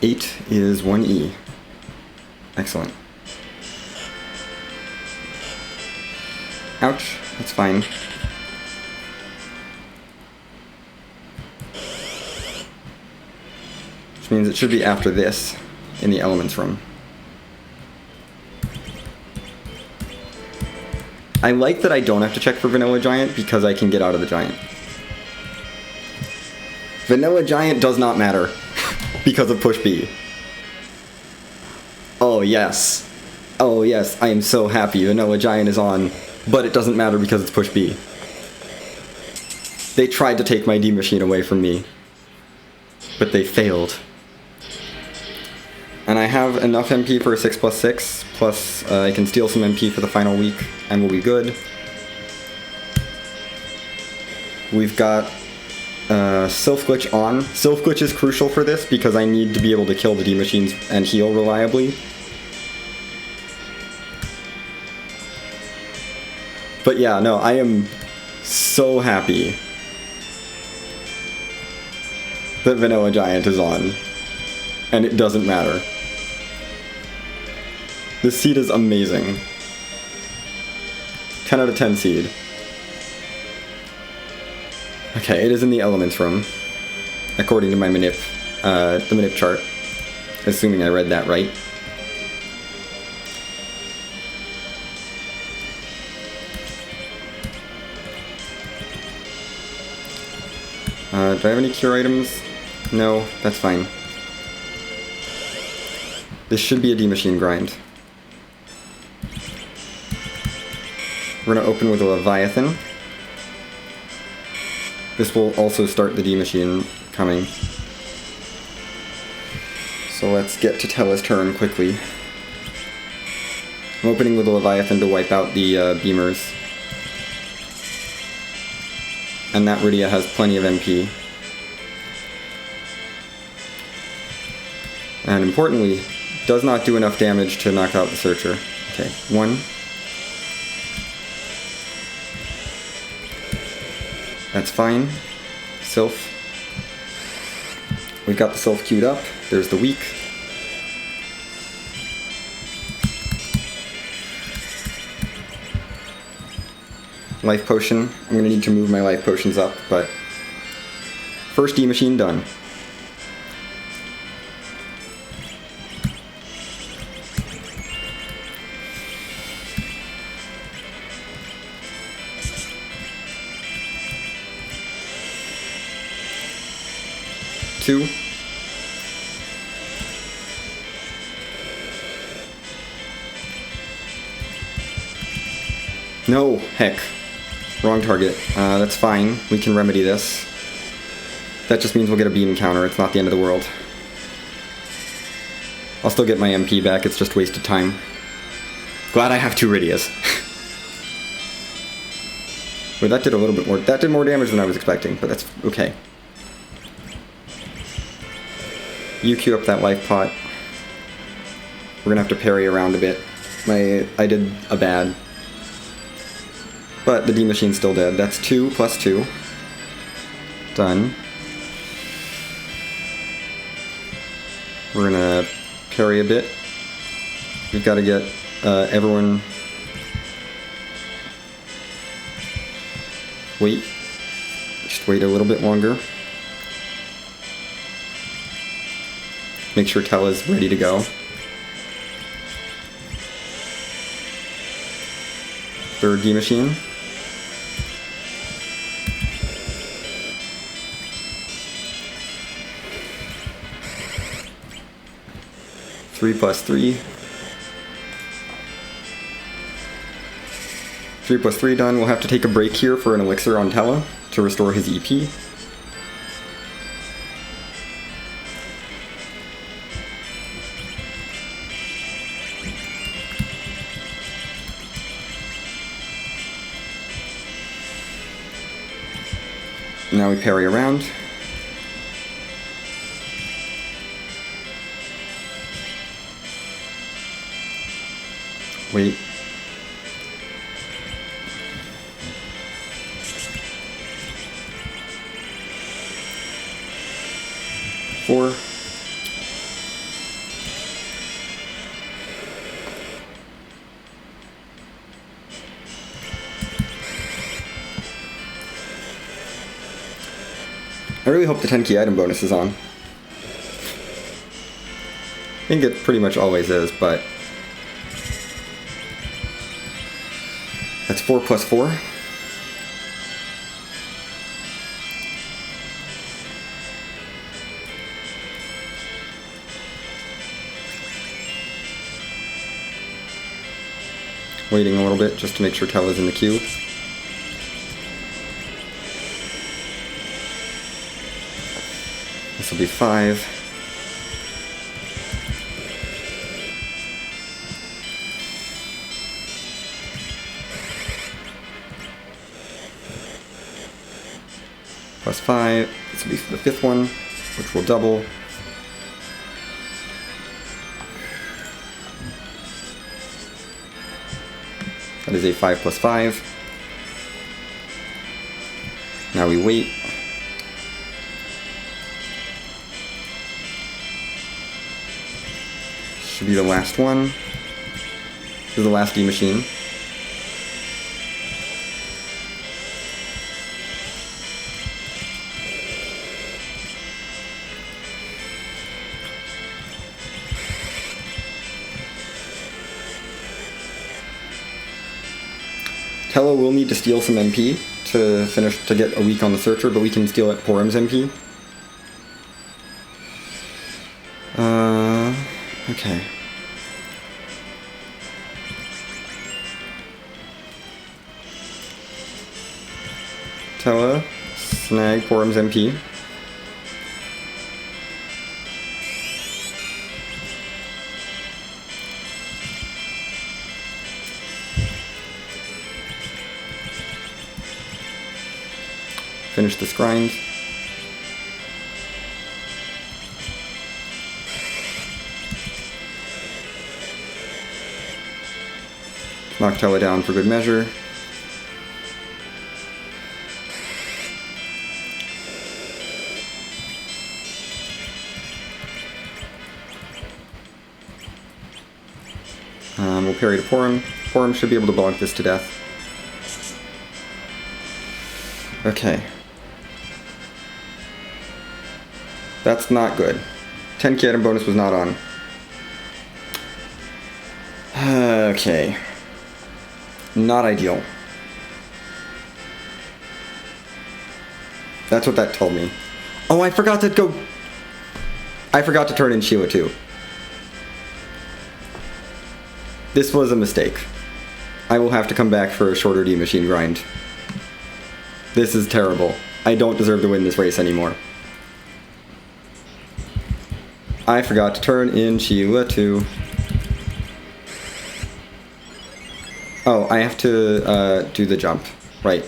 8 is 1E. Excellent. Ouch, that's fine. Which means it should be after this, in the elements room. I like that I don't have to check for Vanilla Giant because I can get out of the Giant. Vanilla Giant does not matter because of push B. Oh yes. Oh yes, I am so happy Vanilla Giant is on, but it doesn't matter because it's push B. They tried to take my D-Machine away from me, but they failed. And I have enough MP for a 6+6, plus I can steal some MP for the final week, and we'll be good. We've got Sylph Glitch on. Sylph Glitch is crucial for this because I need to be able to kill the D-Machines and heal reliably. But yeah, no, I am so happy that Vanilla Giant is on, and it doesn't matter. This seed is amazing. 10 out of 10 seed. Okay, it is in the elements room, according to my the Minip chart, assuming I read that right. Do I have any cure items? No, that's fine. This should be a D-Machine grind. We're gonna open with a Leviathan. This will also start the D-Machine coming. So let's get to Tella's turn quickly. I'm opening with a Leviathan to wipe out the beamers. And that Rydia has plenty of MP. And importantly, does not do enough damage to knock out the Searcher. Okay, 1. That's fine. Sylph. We've got the Sylph queued up. There's the weak. Life potion. I'm gonna need to move my life potions up, but first D-Machine done. Two. No, heck. Wrong target. That's fine. We can remedy this. That just means we'll get a beam counter. It's not the end of the world. I'll still get my MP back. It's just wasted time. Glad I have 2 Rydias. Wait, that did a little bit more. That did more damage than I was expecting, but that's okay. You queue up that life pot. We're gonna have to parry around a bit. I did a bad. But the D machine's still dead. That's 2 plus 2. Done. We're gonna parry a bit. We've got to get everyone. Wait. Just wait a little bit longer. Make sure Tella's ready to go. Third D machine. Three plus 3. 3 plus 3 done. We'll have to take a break here for an elixir on Tella to restore his EP. Now we parry around. Wait. Four. I really hope the 10 key item bonus is on. I think it pretty much always is, but that's 4 plus 4. Waiting a little bit just to make sure Tella's in the queue. This will be 5. Plus 5. This will be for the 5th one, which will double. That is a 5 plus 5. Now we wait. Should be the last one. This is the last D machine. Tella will need to steal some MP to get a week on the Searcher, but we can steal at Porum's MP. Okay. Tella, snag Porum's MP. Finish this grind. Knock Tella down for good measure. We'll parry to Porum. Porum should be able to bonk this to death. Okay. That's not good. 10 key item bonus was not on. Okay. Not ideal. That's what that told me. Oh, I forgot to go... I forgot to turn in Sheila too. This was a mistake. I will have to come back for a shorter D machine grind. This is terrible. I don't deserve to win this race anymore. I forgot to turn in Sheila too. Oh, I have to do the jump. Right.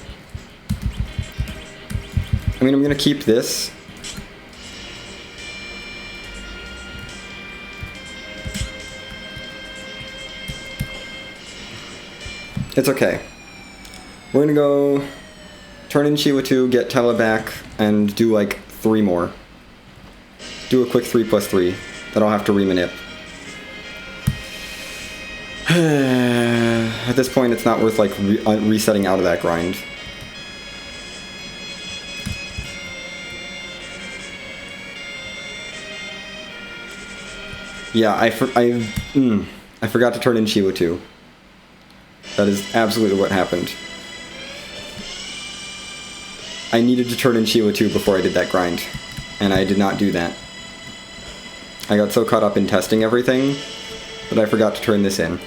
I mean, I'm gonna keep this. It's okay. We're gonna go turn in Sheila 2, get Tella back, and do like 3 more. Do a quick 3+3 that I'll have to remanip. At this point, it's not worth like resetting out of that grind. Yeah, I forgot to turn in Sheila 2. That is absolutely what happened. I needed to turn in Sheila 2 before I did that grind, and I did not do that. I got so caught up in testing everything that I forgot to turn this in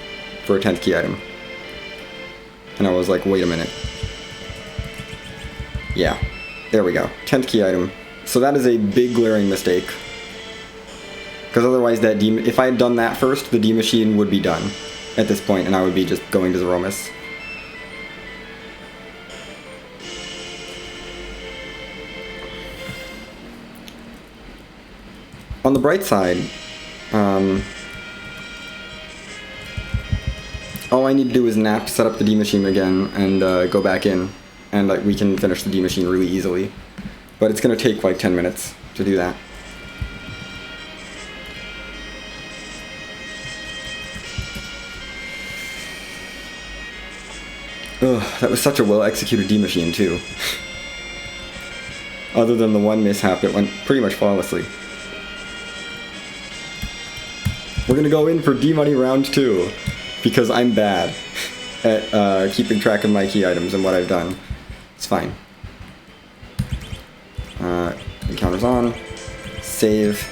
for a 10th key item. And I was like, wait a minute. Yeah, there we go. 10th key item. So that is a big glaring mistake. Because otherwise if I had done that first, the D machine would be done at this point, and I would be just going to Zeromus. On the bright side, all I need to do is nap, set up the D machine again, and go back in, and we can finish the D machine really easily. But it's going to take like 10 minutes to do that. Ugh, that was such a well-executed D machine too. Other than the one mishap, it went pretty much flawlessly. We're gonna go in for D money round 2, because I'm bad at keeping track of my key items and what I've done. It's fine. Encounters on. Save.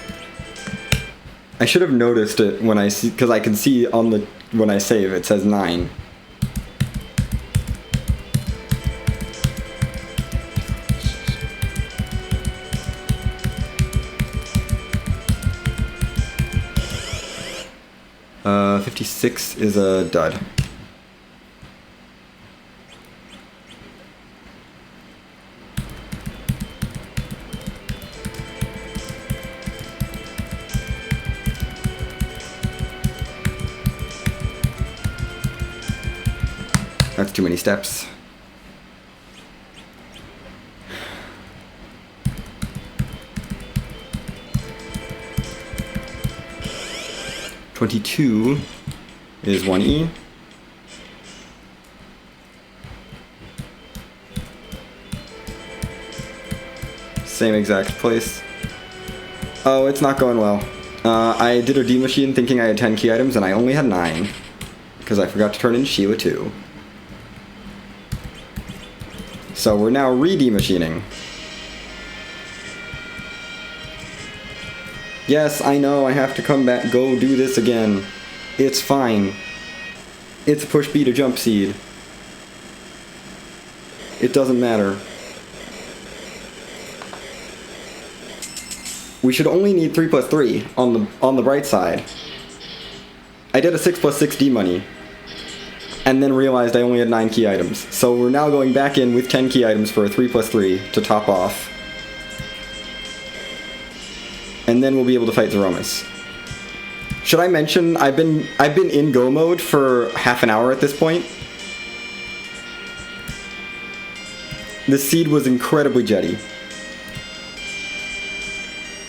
I should have noticed it when I see, because I can see on the when I save it says 9. . 56 is a dud. That's too many steps. .22 is 1E. Same exact place. Oh, it's not going well. I did a D machine thinking I had 10 key items and I only had 9. Because I forgot to turn in Sheila 2. So we're now re-D machining. Yes, I know, I have to come back, go do this again. It's fine. It's a push B to jump seed. It doesn't matter. We should only need 3+3 on the bright side. I did a 6+6 D money, and then realized I only had 9 key items. So we're now going back in with 10 key items for a 3+3 to top off. And then we'll be able to fight Zeromus. Should I mention I've been in go mode for half an hour at this point? The seed was incredibly jetty.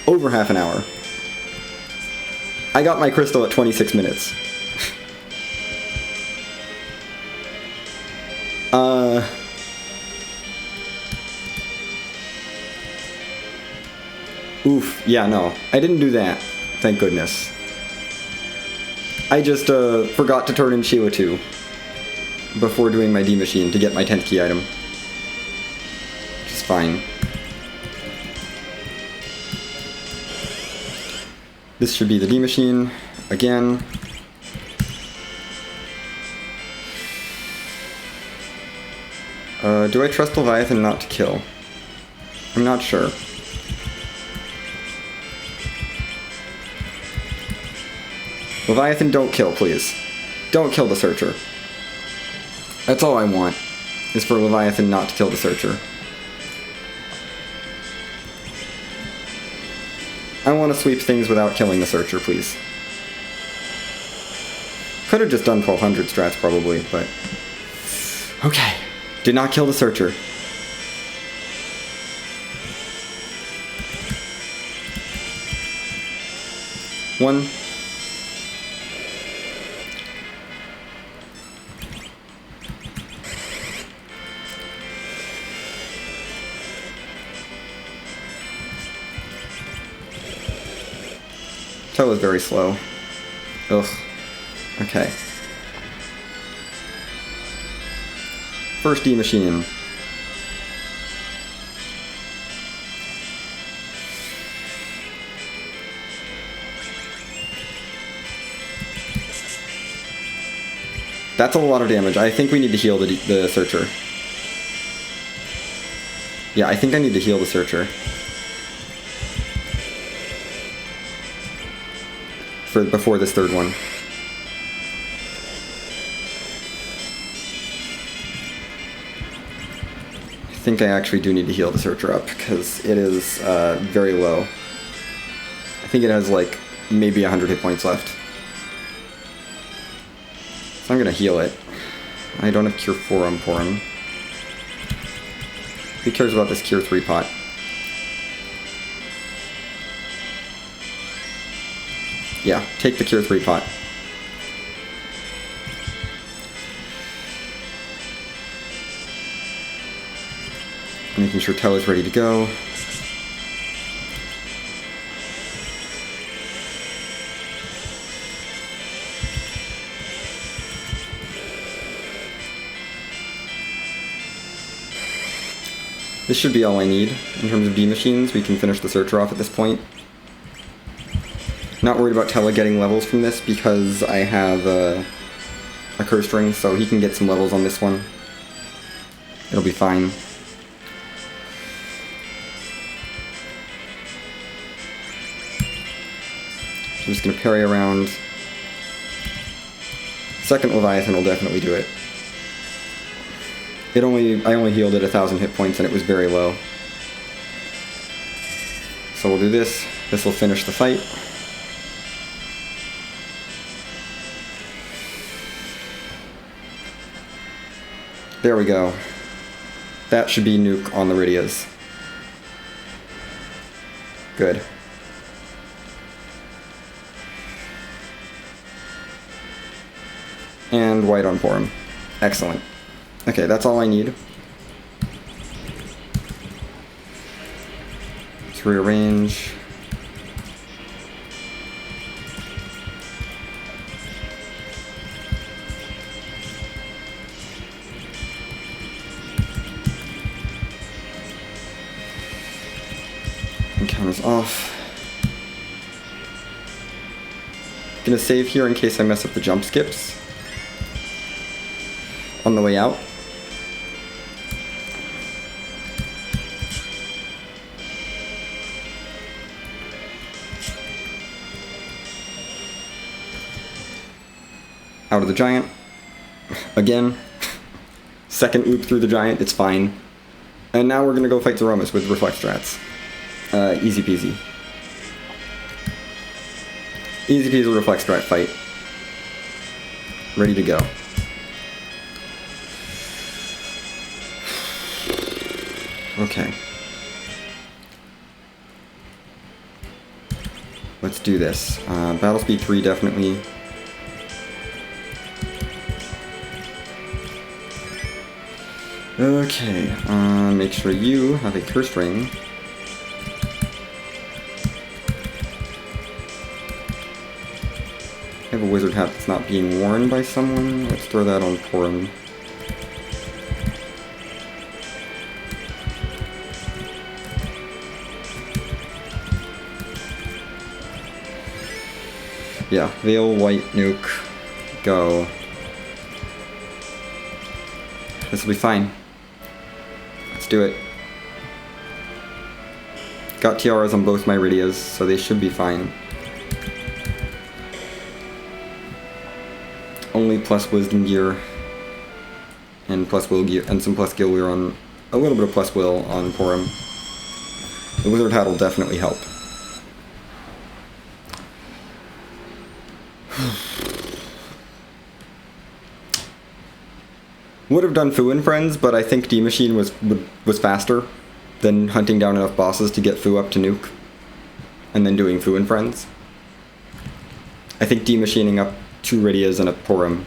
Over half an hour. I got my crystal at 26 minutes. Oof, yeah, no. I didn't do that. Thank goodness. I just forgot to turn in Sheila 2 before doing my D machine to get my 10th key item. Which is fine. This should be the D machine again. Do I trust Leviathan not to kill? I'm not sure. Leviathan, don't kill, please. Don't kill the Searcher. That's all I want, is for Leviathan not to kill the Searcher. I want to sweep things without killing the Searcher, please. Could have just done 1200 strats, probably, but... Okay. Did not kill the Searcher. One. That was very slow. Ugh. Okay. First D-Machine. That's a lot of damage. I think we need to heal the Searcher. Yeah, I think I need to heal the Searcher. Before this third one. I think I actually do need to heal the Searcher up, because it is very low. I think it has like maybe 100 hit points left. So I'm gonna heal it. I don't have Cure 4 on Porum. Who cares about this Cure 3 pot? Yeah, take the Cure 3 pot. Making sure Tell is ready to go. This should be all I need in terms of D-Machines. We can finish the Searcher off at this point. Not worried about Tella getting levels from this because I have a Curse Ring, so he can get some levels on this one. It'll be fine. I'm just going to parry around. Second Leviathan will definitely do it. I only healed it 1,000 hit points and it was very low. So we'll do this. This will finish the fight. There we go. That should be nuke on the Rydias. Good. And white on Porum. Excellent. Okay, that's all I need. Let's rearrange. Counters off. Gonna save here in case I mess up the jump skips on the way out. Out of the giant. Again. Second loop through the giant, it's fine. And now we're gonna go fight Zeromus with Reflect Strats. Easy peasy. Easy peasy Reflect Strat fight. Ready to go. Okay. Let's do this. Battle speed 3 definitely. Okay, make sure you have a Curse Ring. I have a wizard hat that's not being worn by someone. Let's throw that on Porum. Yeah, Veil, white, nuke, go. This will be fine. Let's do it. Got tiaras on both my Rydias, so they should be fine. Only plus wisdom gear and plus will gear and some plus gil gear on a little bit of plus will on Porum. The wizard hat will definitely help. Would have done Fu and Friends, but I think D Machine was faster than hunting down enough bosses to get Fu up to nuke, and then doing Fu and Friends. I think D Machining up 2 Rydias and a Porum,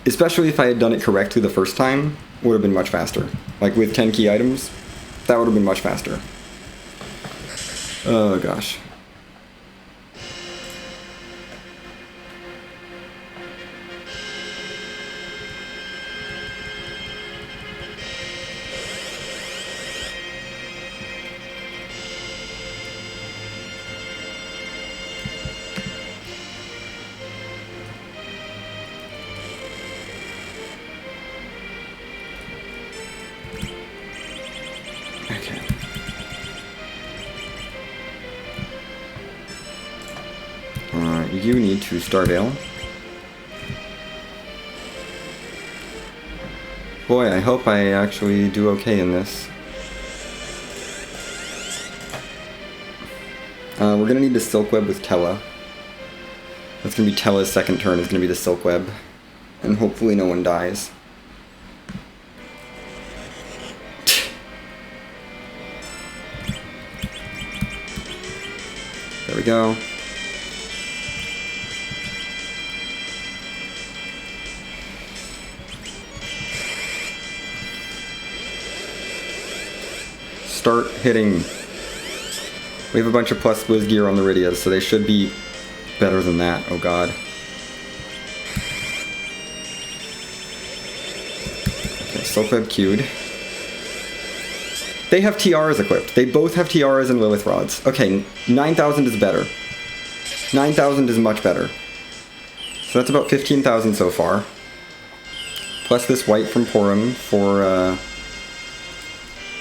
especially if I had done it correctly the first time, would have been much faster. Like with 10 key items, that would have been much faster. Oh gosh. Okay. You need to Starveil. Boy, I hope I actually do okay in this. We're gonna need the Silk Web with Tella. That's gonna be Tella's second turn, is gonna be the Silk Web. And hopefully no one dies. There we go. Start hitting. We have a bunch of plus whiz gear on the Rydias, so they should be better than that. Oh god. Okay, Silkweb queued. They have tiaras equipped. They both have tiaras and Lilith rods. Okay, 9,000 is better. 9,000 is much better. So that's about 15,000 so far. Plus this white from Porum for,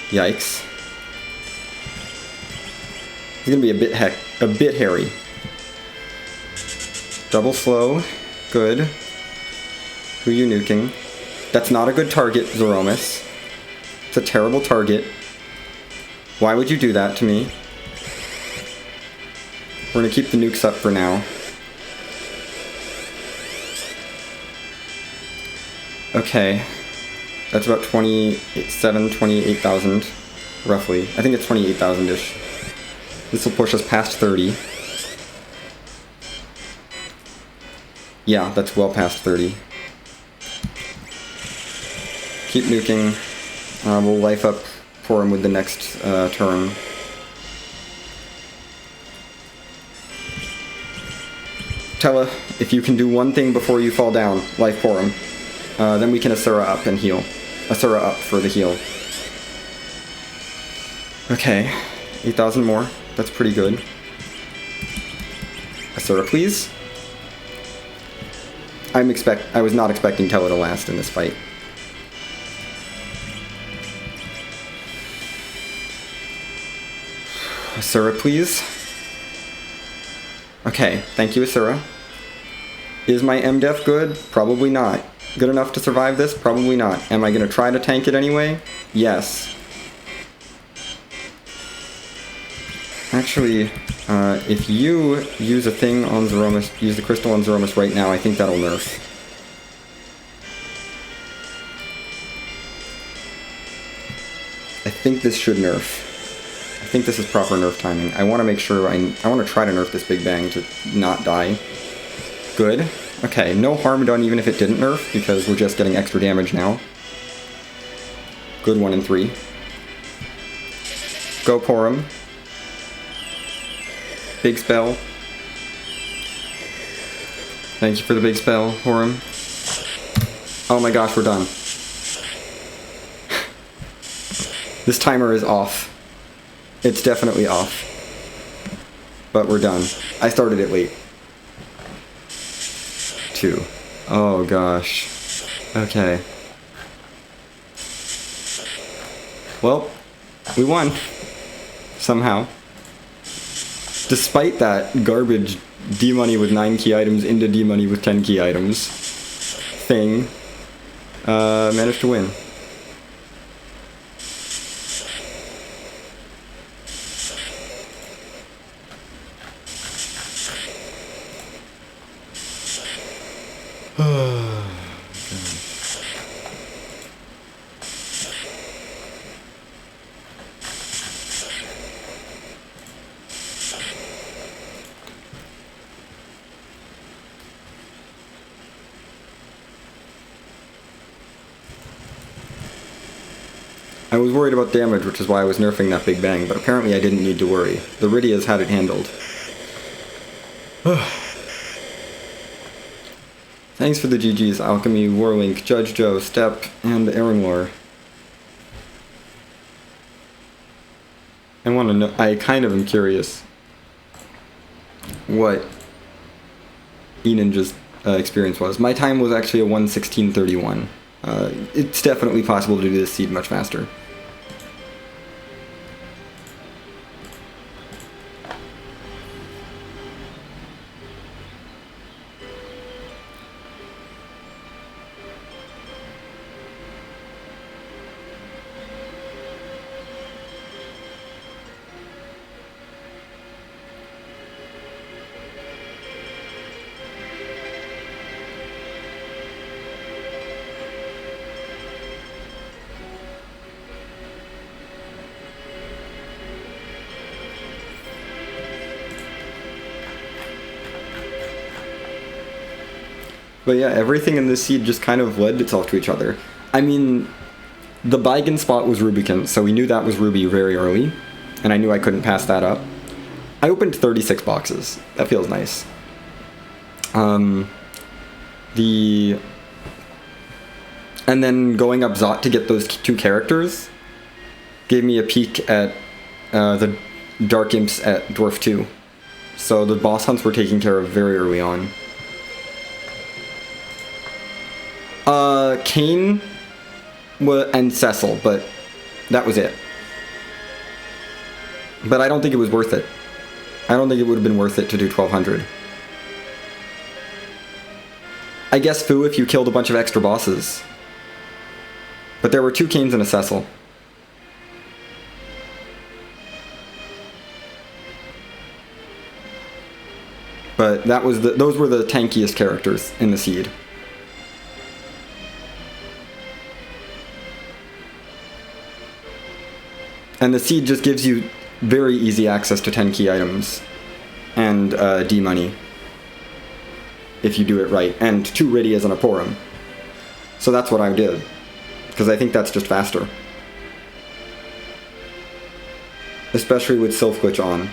yikes. It's gonna be a bit hairy. Double slow, good. Who you nuking? That's not a good target, Zeromus. It's a terrible target. Why would you do that to me? We're gonna keep the nukes up for now. Okay. That's about 28,000, roughly. I think it's 28,000-ish. This will push us past 30. Yeah, that's well past 30. Keep nuking. We'll life up Porum with the next turn. Tella, if you can do one thing before you fall down, life Porum. Then we can Asura up and heal. Asura up for the heal. Okay, 8,000 more. That's pretty good. Asura, please. I was not expecting Tella to last in this fight. Asura, please. Okay, thank you, Asura. Is my MDef good? Probably not. Good enough to survive this? Probably not. Am I gonna try to tank it anyway? Yes. Actually, if you use a thing on Zeromus, use the crystal on Zeromus right now, I think that'll nerf. I think this should nerf. I think this is proper nerf timing. I want to make sure I want to try to nerf this Big Bang to not die. Good. Okay, no harm done even if it didn't nerf, because we're just getting extra damage now. Good 1 and 3. Go Porum. Big spell. Thank you for the big spell, Porum. Oh my gosh, we're done. This timer is off. It's definitely off. But we're done. I started it late. 2. Oh gosh. Okay. Well, we won. Somehow. Despite that garbage D-Money with 9 key items into D-Money with 10 key items thing, managed to win. I was worried about damage, which is why I was nerfing that Big Bang, but apparently I didn't need to worry. The Rydia's had it handled. Thanks for the GGs, Alchemy, Warlink, Judge Joe, Step, and Aaron. I want to know, I kind of am curious what E-Ninja's experience was. My time was actually a 1:16:31. It's definitely possible to do this seed much faster. But yeah, everything in this seed just kind of led itself to each other. I mean, the Baigen spot was Rubicon, so we knew that was Ruby very early, and I knew I couldn't pass that up. I opened 36 boxes. That feels nice. And then going up Zot to get those 2 characters gave me a peek at the Dark Imps at Dwarf 2. So the boss hunts were taken care of very early on. Kane and Cecil, but that was it. But I don't think it was worth it. I don't think it would have been worth it to do 1200. I guess Fu if you killed a bunch of extra bosses. But there were 2 Kanes and a Cecil. But that was those were the tankiest characters in the seed. And the seed just gives you very easy access to 10 key items and D-Money if you do it right, and 2 Rydias and a Porum. So that's what I did, because I think that's just faster. Especially with Sylph Glitch on.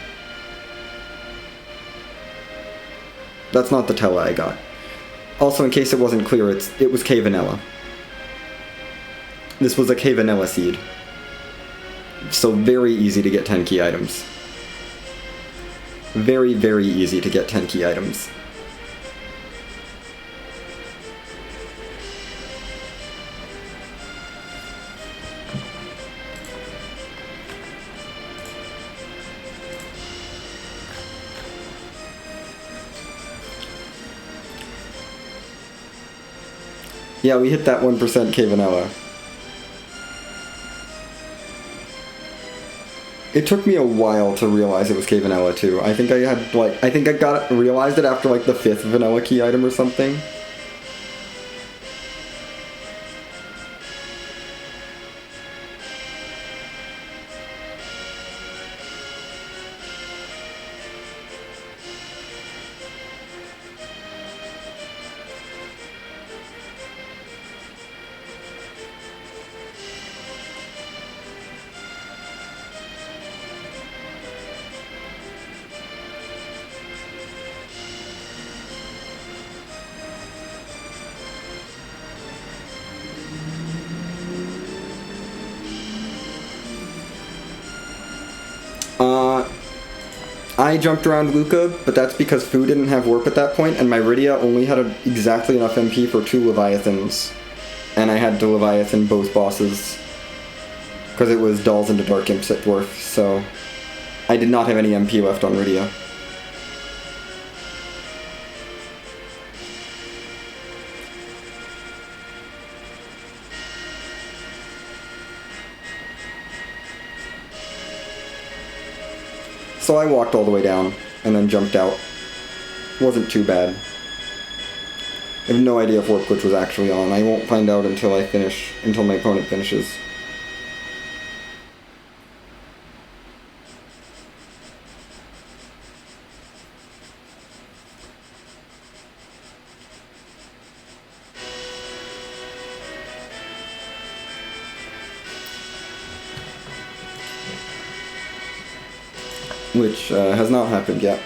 That's not the Tela I got. Also, in case it wasn't clear, it was K Vanilla. This was a K Vanilla seed. So very easy to get 10 key items. Very, very easy to get 10 key items. Yeah, we hit that 1% K Vanilla. It took me a while to realize it was K Vanilla too. I think I realized it after like the 5th vanilla key item or something. I jumped around Luca, but that's because Fu didn't have warp at that point, and my Rydia only had exactly enough MP for 2 Leviathans. And I had to Leviathan both bosses because it was Dolls into Dark Imps at Dwarf, so I did not have any MP left on Rydia. So I walked all the way down, and then jumped out. Wasn't too bad. I have no idea if Warp Glitch was actually on. I won't find out until until my opponent finishes. Which has not happened yet.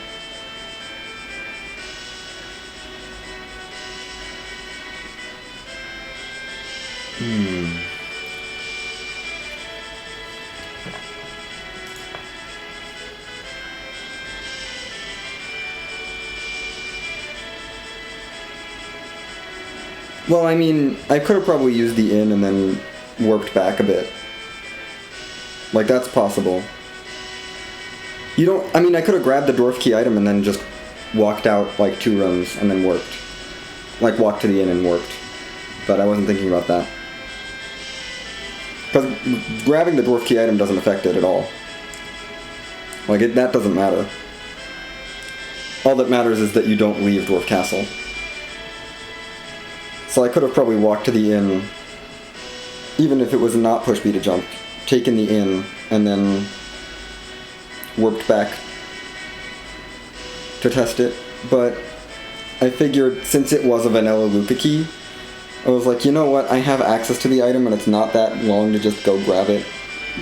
Well, I mean, I could have probably used the inn and then warped back a bit. Like, that's possible. I mean, I could have grabbed the dwarf key item and then just walked out, like, 2 runs and then warped. Like, walked to the inn and warped. But I wasn't thinking about that. Because grabbing the dwarf key item doesn't affect it at all. Like, that doesn't matter. All that matters is that you don't leave Dwarf Castle. So I could have probably walked to the inn, even if it was not push B to jump, taken the inn, and then warped back to test it. But I figured since it was a vanilla Luca key, I was like, you know what, I have access to the item and it's not that long to just go grab it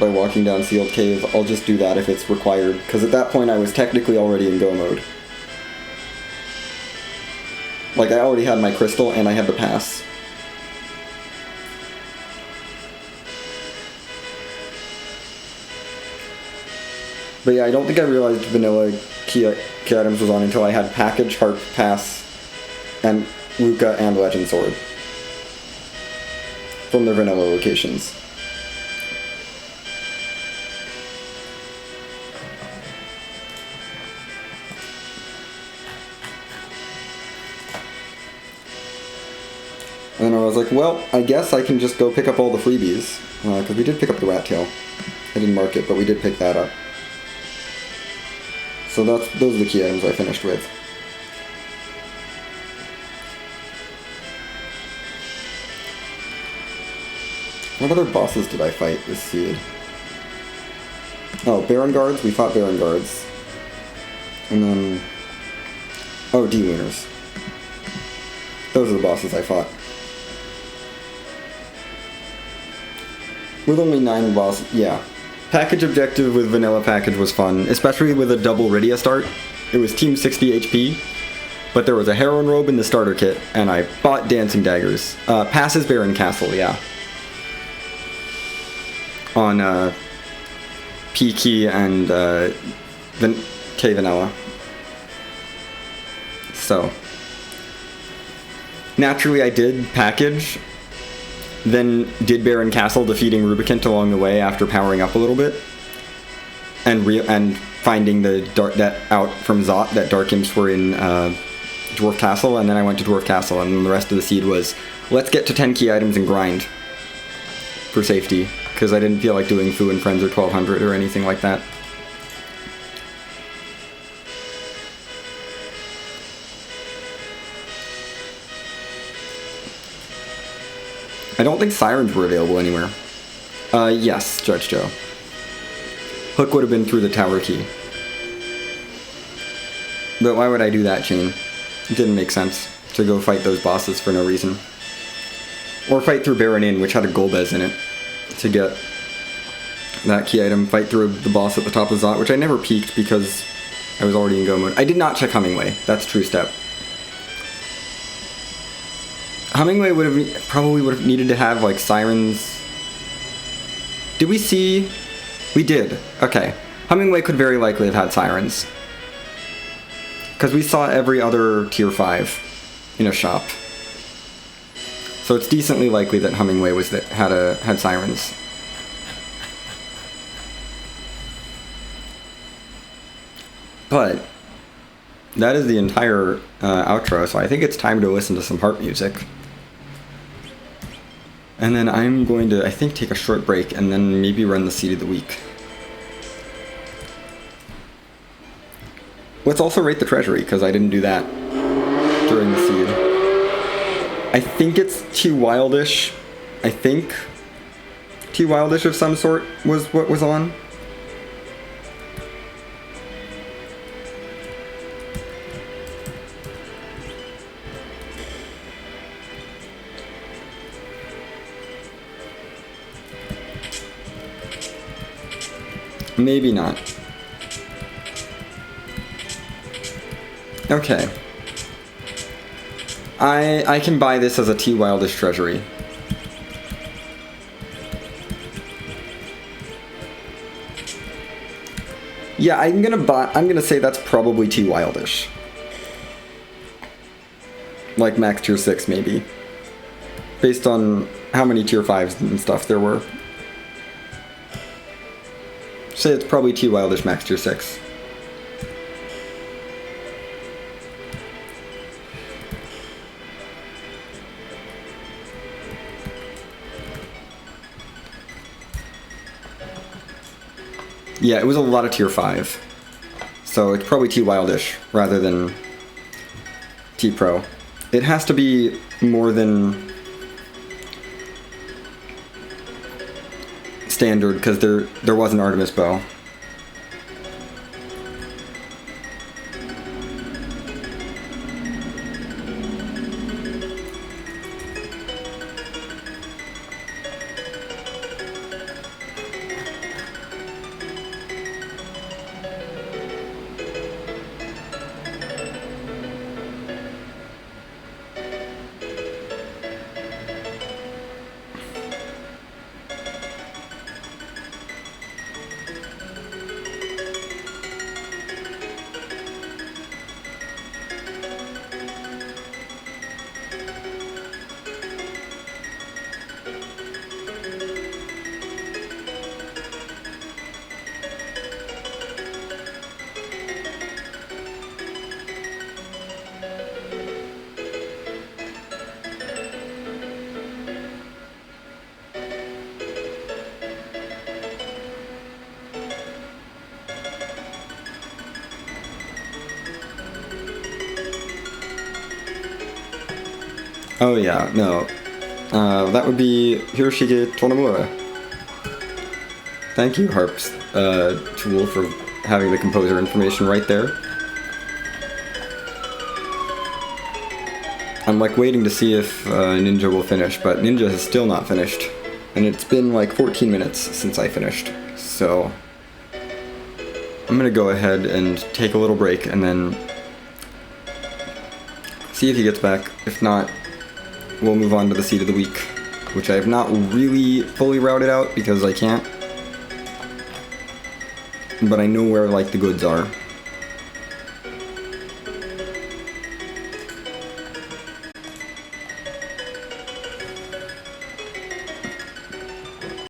by walking down Sealed Cave. I'll just do that if it's required, because at that point I was technically already in go mode. Like, I already had my crystal and I had the pass. But yeah, I don't think I realized vanilla key items was on until I had Package, Harp, Pass, and Luca and Legend Sword from their vanilla locations. And then I was like, well, I guess I can just go pick up all the freebies. Because we did pick up the Rat Tail. I didn't mark it, but we did pick that up. So those are the key items I finished with. What other bosses did I fight this seed? Oh, Baron Guards. We fought Baron Guards. And then... oh, D-Wieners. Those are the bosses I fought. With only 9 bosses, yeah. Package objective with vanilla package was fun, especially with a double Rydia start. It was team 60 HP, but there was a Heroine Robe in the starter kit, and I bought Dancing Daggers. Passes Baron Castle, yeah. On P Key and K Vanilla. So, naturally I did package, then did Baron Castle, defeating Rubicant along the way after powering up a little bit, and finding that out from Zot that Dark Imps were in Dwarf Castle, and then I went to Dwarf Castle, and then the rest of the seed was, let's get to 10 key items and grind for safety, because I didn't feel like doing Fu and Friends or 1200 or anything like that. I don't think Sirens were available anywhere. Yes, Judge Joe. Hook would have been through the tower key. But why would I do that, Chain? It didn't make sense to go fight those bosses for no reason. Or fight through Baron Inn, which had a Golbez in it, to get that key item. Fight through the boss at the top of Zot, which I never peeked because I was already in go mode. I did not check Hummingway. That's true step. Hummingway probably would have needed to have, like, Sirens. Did we see? We did. Okay. Hummingway could very likely have had Sirens. Because we saw every other tier 5 in a shop. So it's decently likely that Hummingway had Sirens. But that is the entire outro, so I think it's time to listen to some harp music. And then I'm going to, I think, take a short break and then maybe run the seed of the week. Let's also rate the treasury, because I didn't do that during the seed. I think it's T Wildish. I think T Wildish of some sort was what was on. Maybe not. Okay. I can buy this as a T Wildish treasury. Yeah, I'm gonna say that's probably T Wildish. Like max tier 6 maybe. Based on how many tier 5s and stuff there were. Say it's probably T Wildish max tier 6. Yeah, it was a lot of tier 5. So it's probably T Wildish rather than T Pro. It has to be more than standard because there was an Artemis bow. Oh yeah, no. That would be Hiroshige Tonomura. Thank you, Harp's tool, for having the composer information right there. I'm like waiting to see if Ninja will finish, but Ninja has still not finished. And it's been like 14 minutes since I finished, so I'm gonna go ahead and take a little break and then see if he gets back. If not, we'll move on to the seed of the week, which I have not really fully routed out because I can't. But I know where like the goods are.